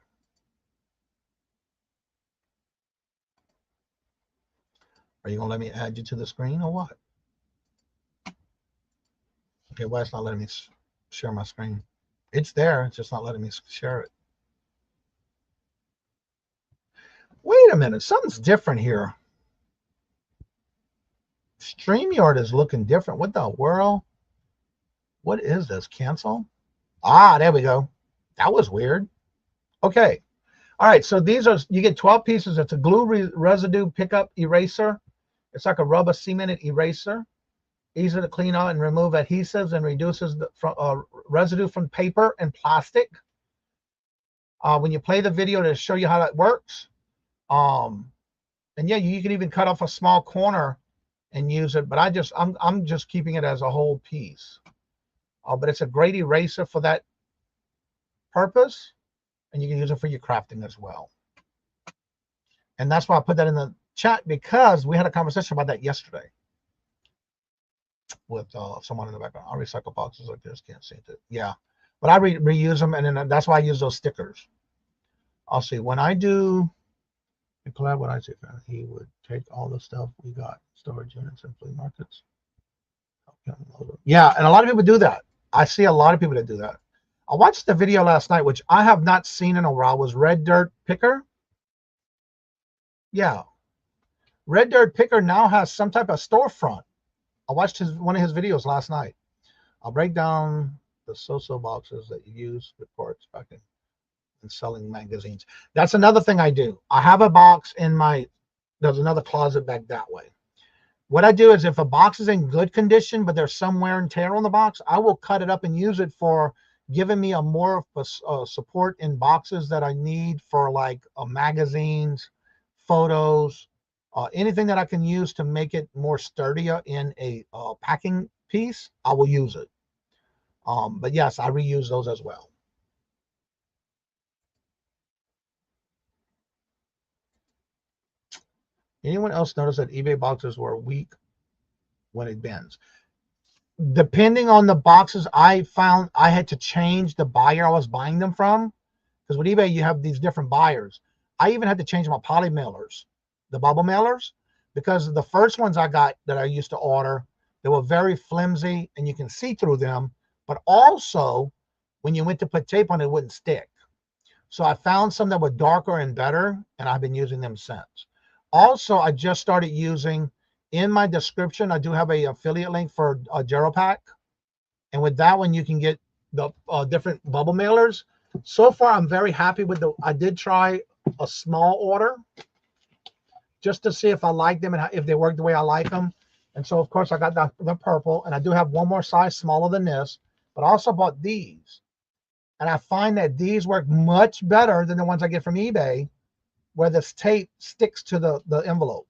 Are you going to let me add you to the screen or what? Okay, why it's not letting me share my screen? It's there. It's just not letting me share it. Wait a minute. Something's different here. StreamYard is looking different. What the world? What is this? Cancel? Ah, there we go. That was weird. Okay. All right. So these are, you get 12 pieces. It's a glue residue pickup eraser. It's like a rubber cemented eraser. Easy to clean out and remove adhesives and reduces the residue from paper and plastic. When you play the video to show you how that works. And yeah, you can even cut off a small corner and use it, but I'm just keeping it as a whole piece. But it's a great eraser for that purpose, and you can use it for your crafting as well. And that's why I put that in the chat, because we had a conversation about that yesterday with someone in the background. I recycle boxes like this, can't see it. Yeah, but I reuse them, and then that's why I use those stickers. I'll see when I do a collab. What I say, he would take all the stuff we got, storage units and flea markets. Yeah, and a lot of people do that. I see a lot of people that do that. I watched the video last night, which I have not seen in a while, was Red Dirt Picker. Yeah. Red Dirt Picker now has some type of storefront. I watched one of his videos last night. I'll break down the so-so boxes that you use with parts back in. and selling magazines. That's another thing I do. I have a box in my, there's another closet back that way. What I do is if a box is in good condition, but there's some wear and tear on the box, I will cut it up and use it for giving me a more support in boxes that I need for like magazines, photos, anything that I can use to make it more sturdier in a packing piece, I will use it. But yes, I reuse those as well. Anyone else notice that eBay boxes were weak when it bends? Depending on the boxes, I found I had to change the buyer I was buying them from, because with eBay you have these different buyers. I even had to change my poly mailers, the bubble mailers, because the first ones I got that I used to order, they were very flimsy and you can see through them, but also when you went to put tape on it, it wouldn't stick. So I found some that were darker and better, and I've been using them since. Also, I just started using, in my description, I do have a affiliate link for a Geropack. And with that one, you can get the different bubble mailers. So far, I'm very happy with I did try a small order just to see if I like them and if they work the way I like them. And so, of course, I got the purple, and I do have one more size smaller than this, but I also bought these. And I find that these work much better than the ones I get from eBay, where this tape sticks to the envelope.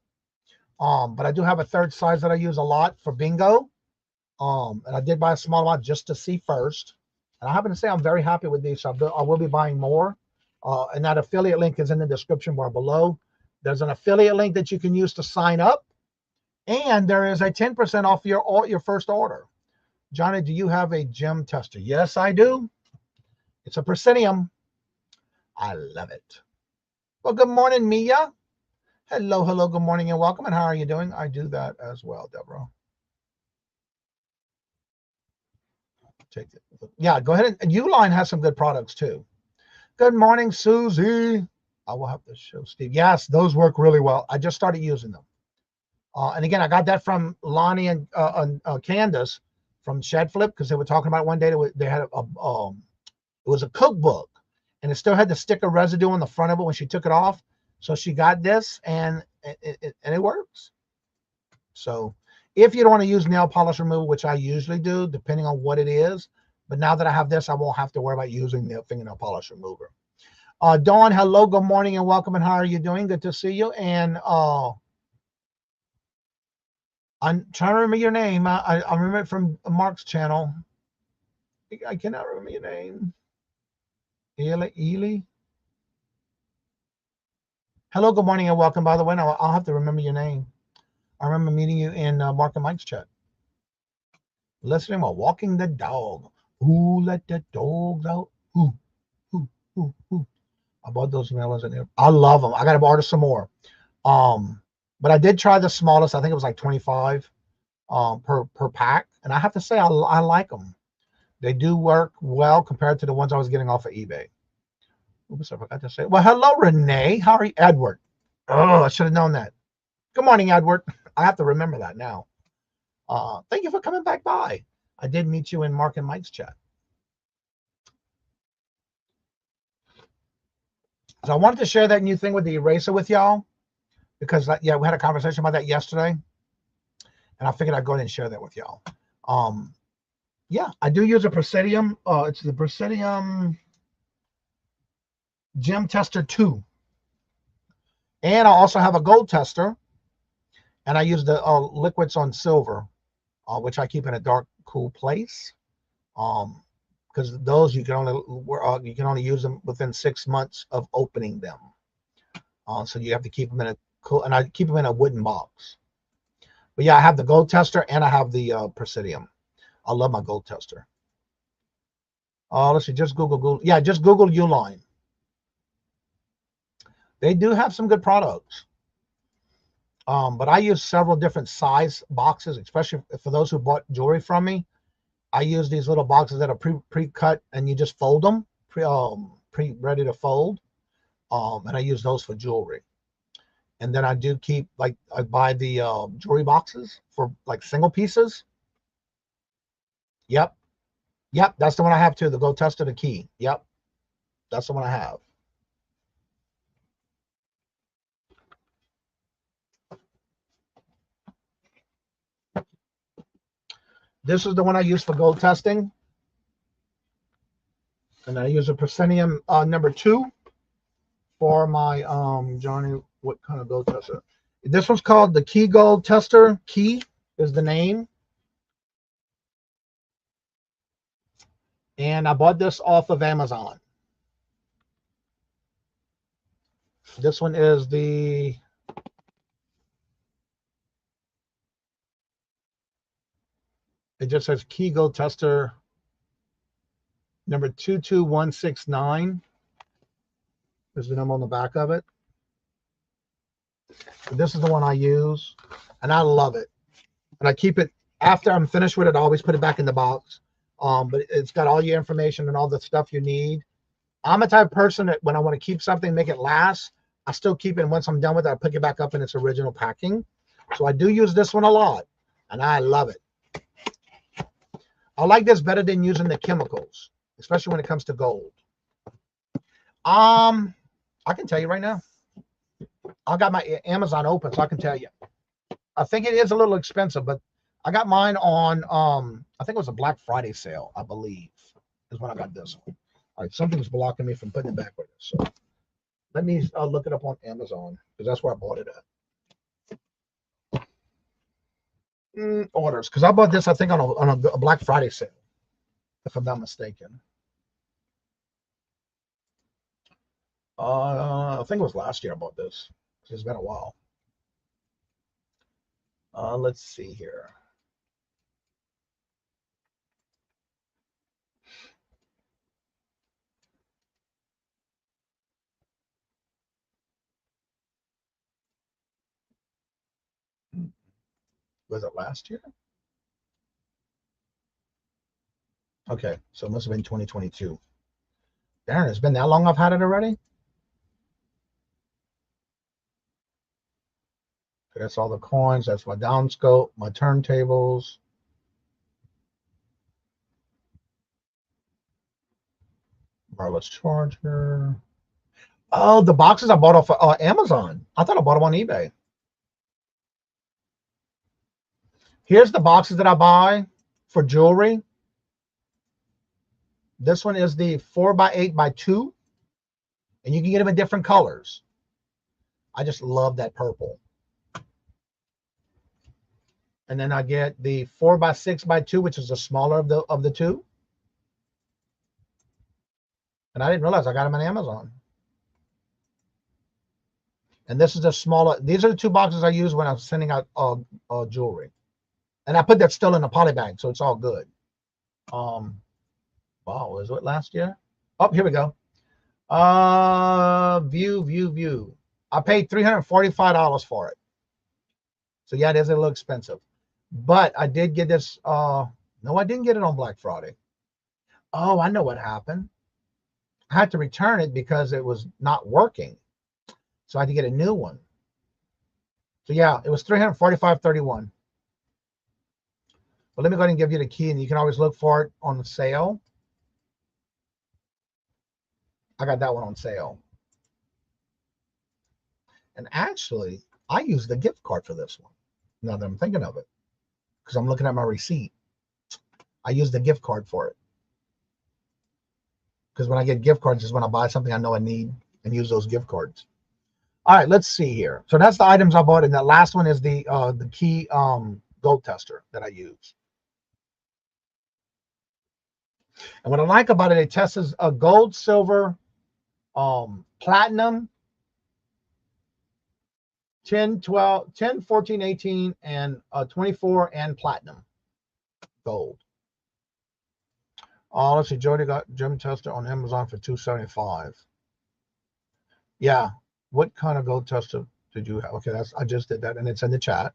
But I do have a third size that I use a lot for bingo. And I did buy a small one just to see first. And I happen to say I'm very happy with these. So I will be buying more. And that affiliate link is in the description bar below. There's an affiliate link that you can use to sign up. And there is a 10% off your first order. Johnny, do you have a gem tester? Yes, I do. It's a Proscenium. I love it. Well, good morning, Mia. Hello, hello, good morning and welcome. And how are you doing? I do that as well, Deborah. Take it. Yeah, go ahead. And Uline has some good products too. Good morning, Susie. I will have to show Steve. Yes, those work really well. I just started using them. And again, I got that from Lonnie and Candace from Shed Flip, because they were talking about it one day. They had it was a cookbook, and it still had the sticker residue on the front of it when she took it off. So she got this, and it works. So if you don't want to use nail polish removal, which I usually do, depending on what it is, but now that I have this, I won't have to worry about using the fingernail polish remover. Dawn, hello, good morning and welcome. And how are you doing? Good to see you. And I'm trying to remember your name. I remember it from Mark's channel. I cannot remember your name. Ely. Hello, good morning and welcome. By the way, now I'll have to remember your name. I remember meeting you in Mark and Mike's chat. Listening while walking the dog. Ooh, let the dogs out. Ooh, ooh, ooh, ooh. I bought those melons in there. I love them. I got to order some more. But I did try the smallest. I think it was like 25 per pack. And I have to say, I like them. They do work well compared to the ones I was getting off of eBay. Oops, I forgot to say. Well, hello, Renee. How are you? Edward. Oh, I should have known that. Good morning, Edward. I have to remember that now. Thank you for coming back by. I did meet you in Mark and Mike's chat. So I wanted to share that new thing with the eraser with y'all, because yeah, we had a conversation about that yesterday, and I figured I'd go ahead and share that with y'all. Yeah, I do use a Proscenium. It's the Proscenium Gem Tester 2. And I also have a gold tester. And I use the liquids on silver, which I keep in a dark, cool place. Because those you can only use them within 6 months of opening them. So you have to keep them in a cool, and I keep them in a wooden box. But yeah, I have the gold tester and I have the Proscenium. I love my gold tester. Let's see, just Google. Yeah, just Google Uline. They do have some good products. But I use several different size boxes, especially for those who bought jewelry from me. I use these little boxes that are pre-cut, and you just fold them, ready to fold. And I use those for jewelry. And then I do keep, like, I buy the jewelry boxes for like single pieces. Yep, that's the one I have too. The gold tester, the key. Yep. That's the one I have. This is the one I use for gold testing. And I use a Proscenium number 2 for my Johnny, what kind of gold tester? This one's called the Key Gold Tester. Key is the name. And I bought this off of Amazon. This one is the it just says Key Gold Tester number 22169. There's the number on the back of it. This is the one I use, and I love it. And I keep it after I'm finished with it. I always put it back in the box. But it's got all your information and all the stuff you need. I'm a type of person that when I want to keep something, make it last, I still keep it. And once I'm done with it, I pick it back up in its original packing. So I do use this one a lot, and I love it. I like this better than using the chemicals, especially when it comes to gold. I can tell you right now. I got my Amazon open, so I can tell you. I think it is a little expensive, but I got mine on, I think it was a Black Friday sale, I believe, is when I got this one. All right, something's blocking me from putting it back with it. So let me look it up on Amazon, because that's where I bought it at. Orders, because I bought this, I think, on a Black Friday sale, if I'm not mistaken. I think it was last year I bought this. It's been a while. Let's see here. Was it last year? Okay, so it must have been 2022. Darn, it's been that long I've had it already? That's all the coins. That's my downscope, my turntables. Wireless charger. Oh, the boxes I bought off Amazon. I thought I bought them on eBay. Here's the boxes that I buy for jewelry. This one is the 4x8x2. And you can get them in different colors. I just love that purple. And then I get the 4x6x2, which is the smaller of the two. And I didn't realize I got them on Amazon. And this is the smaller. These are the two boxes I use when I'm sending out jewelry. And I put that still in a poly bag, so it's all good. Wow, was it last year? Oh, here we go. View. I paid $345 for it. So yeah, it is a little expensive. But I did get this. No, I didn't get it on Black Friday. Oh, I know what happened. I had to return it because it was not working. So I had to get a new one. So yeah, it was $345.31. But let me go ahead and give you the key, and you can always look for it on the sale. I got that one on sale. And actually, I used the gift card for this one, now that I'm thinking of it, because I'm looking at my receipt. I used the gift card for it. Because when I get gift cards is when I buy something I know I need and use those gift cards. All right, let's see here. So that's the items I bought, and that last one is the Key gold tester that I use. And what I like about it, it tests a gold, silver, platinum, 10, 12, 10, 14, 18, and 24, and platinum gold. Let's see, Jody got gem tester on Amazon for $275. Yeah, what kind of gold tester did you have? Okay, I just did that, and it's in the chat.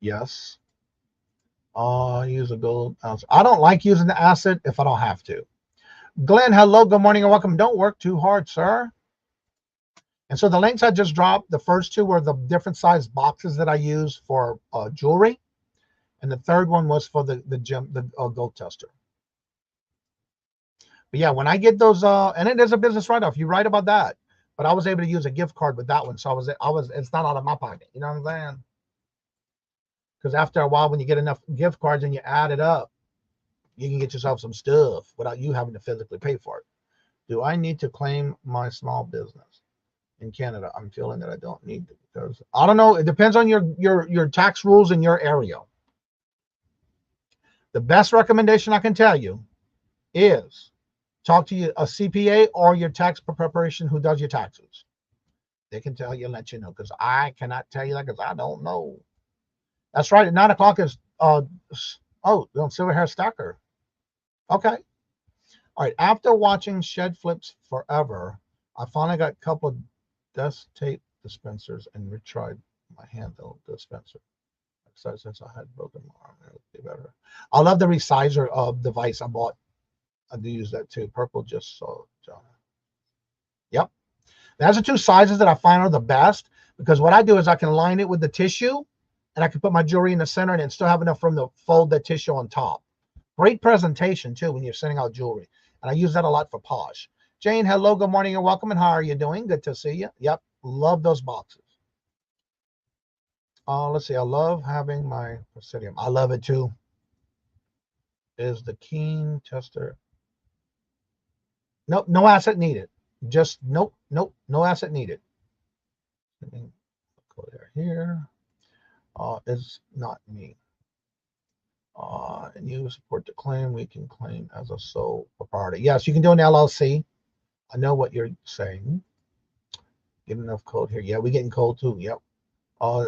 Yes. Use a gold ounce. I don't like using the acid if I don't have to. Glenn, hello, good morning, and welcome. Don't work too hard, sir. And so the links I just dropped, the first two were the different size boxes that I use for jewelry, and the third one was for the gold tester. But yeah, when I get those, and it is a business write-off. You're right about that. But I was able to use a gift card with that one, so it's not out of my pocket. You know what I'm saying? Because after a while, when you get enough gift cards and you add it up, you can get yourself some stuff without you having to physically pay for it. Do I need to claim my small business in Canada? I'm feeling that I don't need to, because I don't know. It depends on your tax rules in your area. The best recommendation I can tell you is talk to a CPA or your tax preparation who does your taxes. They can tell you and let you know, because I cannot tell you that because I don't know. That's right. At 9 o'clock is Silver Hair Stacker. Okay. All right. After watching Shed Flips forever, I finally got a couple of dust tape dispensers and retried my handheld dispenser. So since I had broken my arm, it would be better. I love the resizer device I bought. I do use that too. Purple just so John. Yep. Those are two sizes that I find are the best, because what I do is I can line it with the tissue, and I can put my jewelry in the center and still have enough room to fold the tissue on top. Great presentation too when you're sending out jewelry. And I use that a lot for Posh. Jane, hello, good morning and welcome. And how are you doing? Good to see you. Yep. Love those boxes. Let's see. I love having my Presidium. I love it too. Is the keen tester? Nope. No asset needed. Just nope. No asset needed. Let me go there here. Is not me. And you support the claim. We can claim as a sole proprietor. Yes, you can do an LLC. I know what you're saying. Get enough code here. Yeah, we're getting cold too. Yep.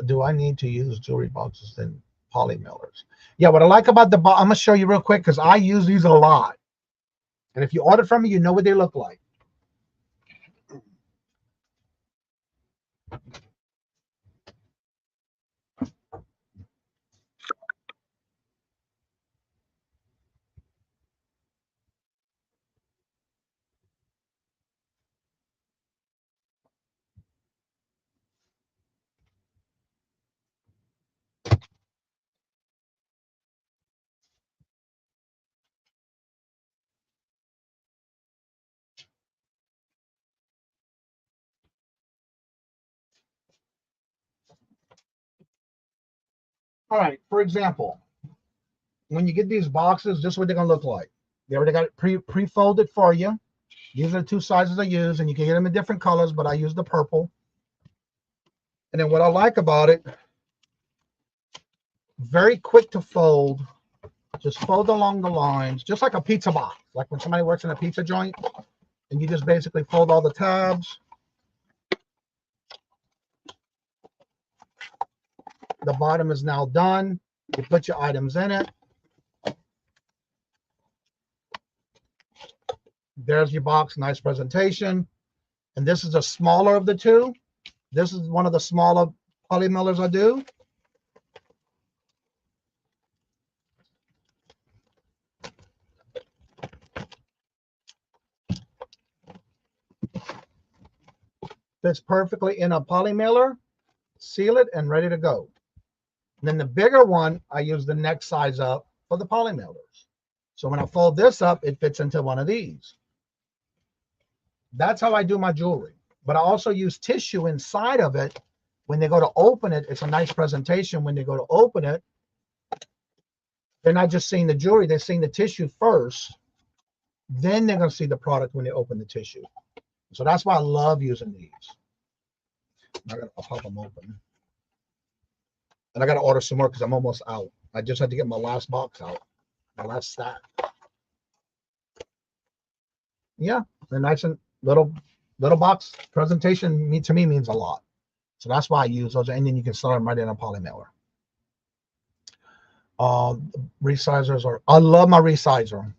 Do I need to use jewelry boxes and poly mailers? Yeah, what I like about the box, I'm going to show you real quick because I use these a lot. And if you order from me, you know what they look like. All right, for example, when you get these boxes, this is what they're going to look like. They already got it pre-folded for you. These are the two sizes I use, and you can get them in different colors, but I use the purple. And then what I like about it, very quick to fold. Just fold along the lines, just like a pizza box. Like when somebody works in a pizza joint, and you just basically fold all the tabs. The bottom is now done. You put your items in it. There's your box, nice presentation. And this is the smaller of the two. This is one of the smaller poly mailers I do. Fits perfectly in a poly mailer. Seal it and ready to go. And then the bigger one, I use the next size up for the poly mailers. So when I fold this up, it fits into one of these. That's how I do my jewelry. But I also use tissue inside of it. When they go to open it, it's a nice presentation. When they go to open it, they're not just seeing the jewelry, they're seeing the tissue first. Then they're going to see the product when they open the tissue. So that's why I love using these. I'll pop them open. And I got to order some more because I'm almost out. I just had to get my last box out, my last stack. Yeah, the nice and little box presentation to me means a lot. So that's why I use those. And then you can start them right in a poly mailer. Resizers are, I love my resizer.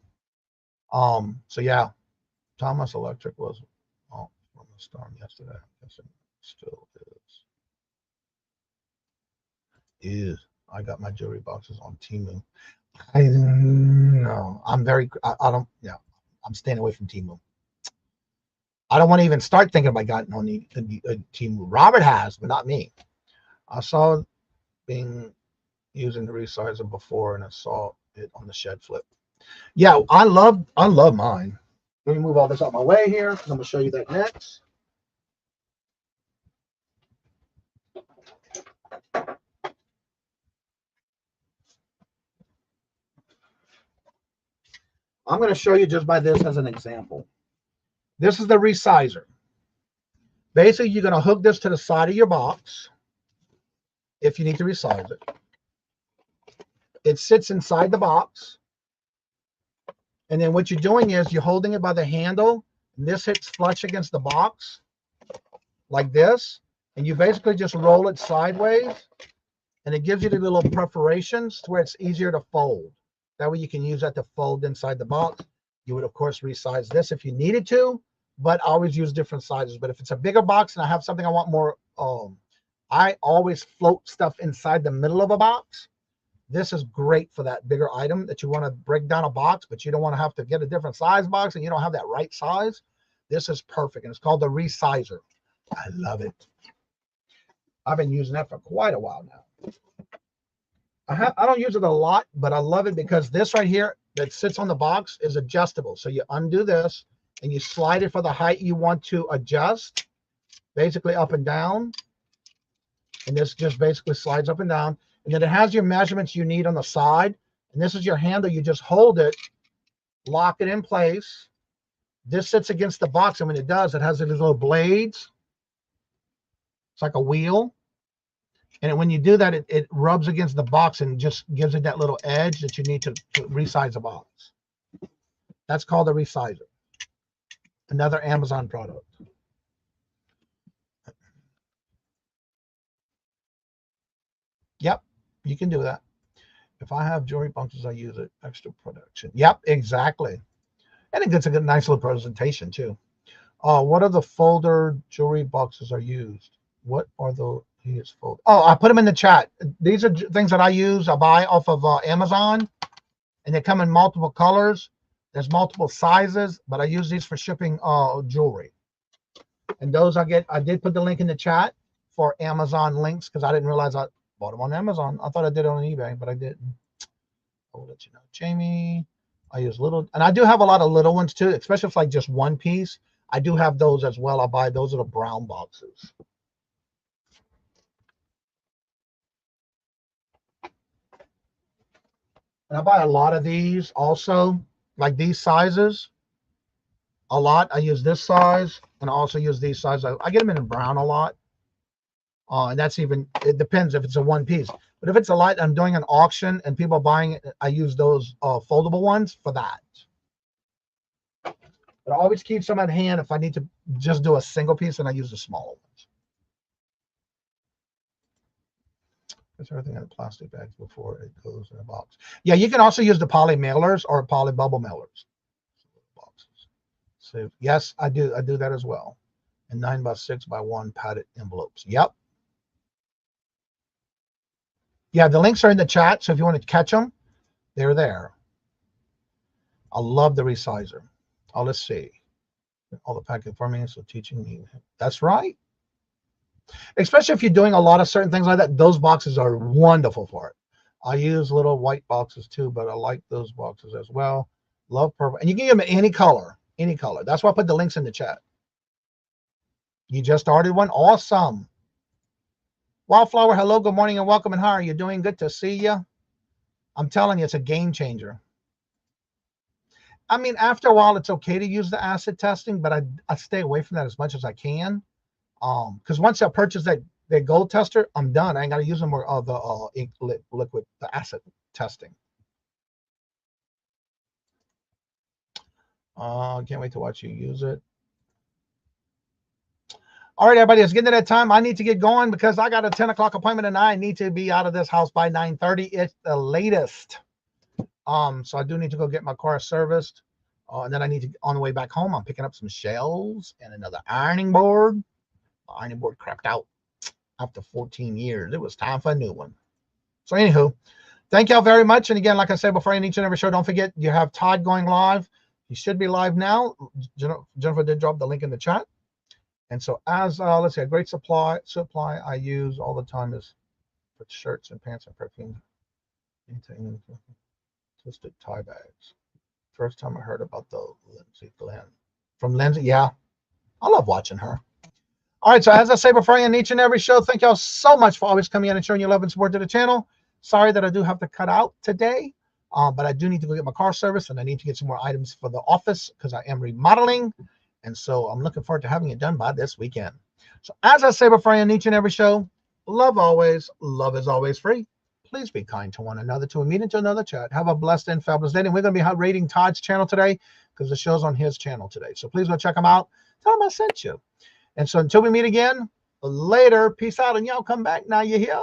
So yeah, Thomas Electric was from the storm yesterday. I guess it still is. I got my jewelry boxes on Temu. I know I'm staying away from Temu. I don't want to even start thinking about getting on the Temu. Robert has, but not me. I saw being using the resizer before, and I saw it on the Shed Flip. Yeah, I love mine. Let me move all this out my way here, because I'm going to show you that next. I'm going to show you just by this as an example. This is the resizer. Basically, you're going to hook this to the side of your box if you need to resize it. It sits inside the box. And then what you're doing is you're holding it by the handle. And this hits flush against the box like this. And you basically just roll it sideways. And it gives you the little perforations to where it's easier to fold. That way you can use that to fold inside the box. You would, of course, resize this if you needed to, but I always use different sizes. But if it's a bigger box and I have something I want more, I always float stuff inside the middle of a box. This is great for that bigger item that you want to break down a box, but you don't want to have to get a different size box and you don't have that right size. This is perfect, and it's called the resizer. I love it. I've been using that for quite a while now. I don't use it a lot, but I love it because this right here that sits on the box is adjustable. So you undo this and you slide it for the height you want to adjust, basically up and down. And this just basically slides up and down. And then it has your measurements you need on the side. And this is your handle. You just hold it, lock it in place. This sits against the box. And when it does, it has these little blades. It's like a wheel. And when you do that, it rubs against the box and just gives it that little edge that you need to resize the box. That's called a resizer. Another Amazon product. Yep, you can do that. If I have jewelry boxes, I use it. Extra production. Yep, exactly. And it gets a good, nice little presentation too. What are the folder jewelry boxes are used? What are the fold? Oh, I put them in the chat. These are things that I use. I buy off of Amazon, and they come in multiple colors. There's multiple sizes, but I use these for shipping jewelry. And those I did put the link in the chat for Amazon links because I didn't realize I bought them on Amazon. I thought I did it on eBay, but I didn't. I'll let you know. Jamie, I use little, and I do have a lot of little ones too, especially if it's like just one piece. I do have those as well. I buy those are the brown boxes. And I buy a lot of these also, like these sizes, a lot. I use this size, and I also use these sizes. I get them in brown a lot. And that's even, it depends if it's a one piece. But if it's a light, I'm doing an auction and people are buying it, I use those foldable ones for that. But I always keep some at hand if I need to just do a single piece, and I use the smaller ones. Puts everything in the plastic bags before it goes in a box. Yeah, you can also use the poly mailers or poly bubble mailers. Boxes. So yes, I do that as well. And 9x6x1 padded envelopes. Yep. Yeah, the links are in the chat, so if you want to catch them, they're there. I love the resizer. Oh, let's see. All the packing for me, so teaching me. That's right. Especially if you're doing a lot of certain things like that, those boxes are wonderful for it. I use little white boxes too, but I like those boxes as well. Love purple. And you can get them any color, any color. That's why I put the links in the chat. You just started one? Awesome. Wildflower, hello, good morning and welcome. And how are you doing? Good to see you. I'm telling you, it's a game changer. I mean, after a while, it's okay to use the acid testing, but I stay away from that as much as I can. Because once I purchase that gold tester, I'm done. I ain't got to use them more of the ink liquid, the acid testing. Can't wait to watch you use it. All right, everybody, it's getting to that time. I need to get going because I got a 10 o'clock appointment and I need to be out of this house by 9:30. It's the latest. So I do need to go get my car serviced. And then I need to, on the way back home, I'm picking up some shelves and another ironing board. My ironing board crapped out after 14 years. It was time for a new one. So anywho, thank y'all very much. And again, like I said before, in each and every show, don't forget, you have Todd going live. He should be live now. Jennifer did drop the link in the chat. And so as, let's see, a great supply I use all the time is for shirts and pants and perfume. Twisted tie bags. First time I heard about the Lindsay Glenn. From Lindsay, yeah. I love watching her. All right, so as I say before I end each and every show, thank y'all so much for always coming in and showing your love and support to the channel. Sorry that I do have to cut out today, but I do need to go get my car serviced, and I need to get some more items for the office because I am remodeling. And so I'm looking forward to having it done by this weekend. So as I say before I end each and every show, love always, love is always free. Please be kind to one another. Till we meet into another chat. Have a blessed and fabulous day. And we're going to be rating Todd's channel today because the show's on his channel today. So please go check him out. Tell him I sent you. And so until we meet again, later. Peace out. And y'all come back now. You hear?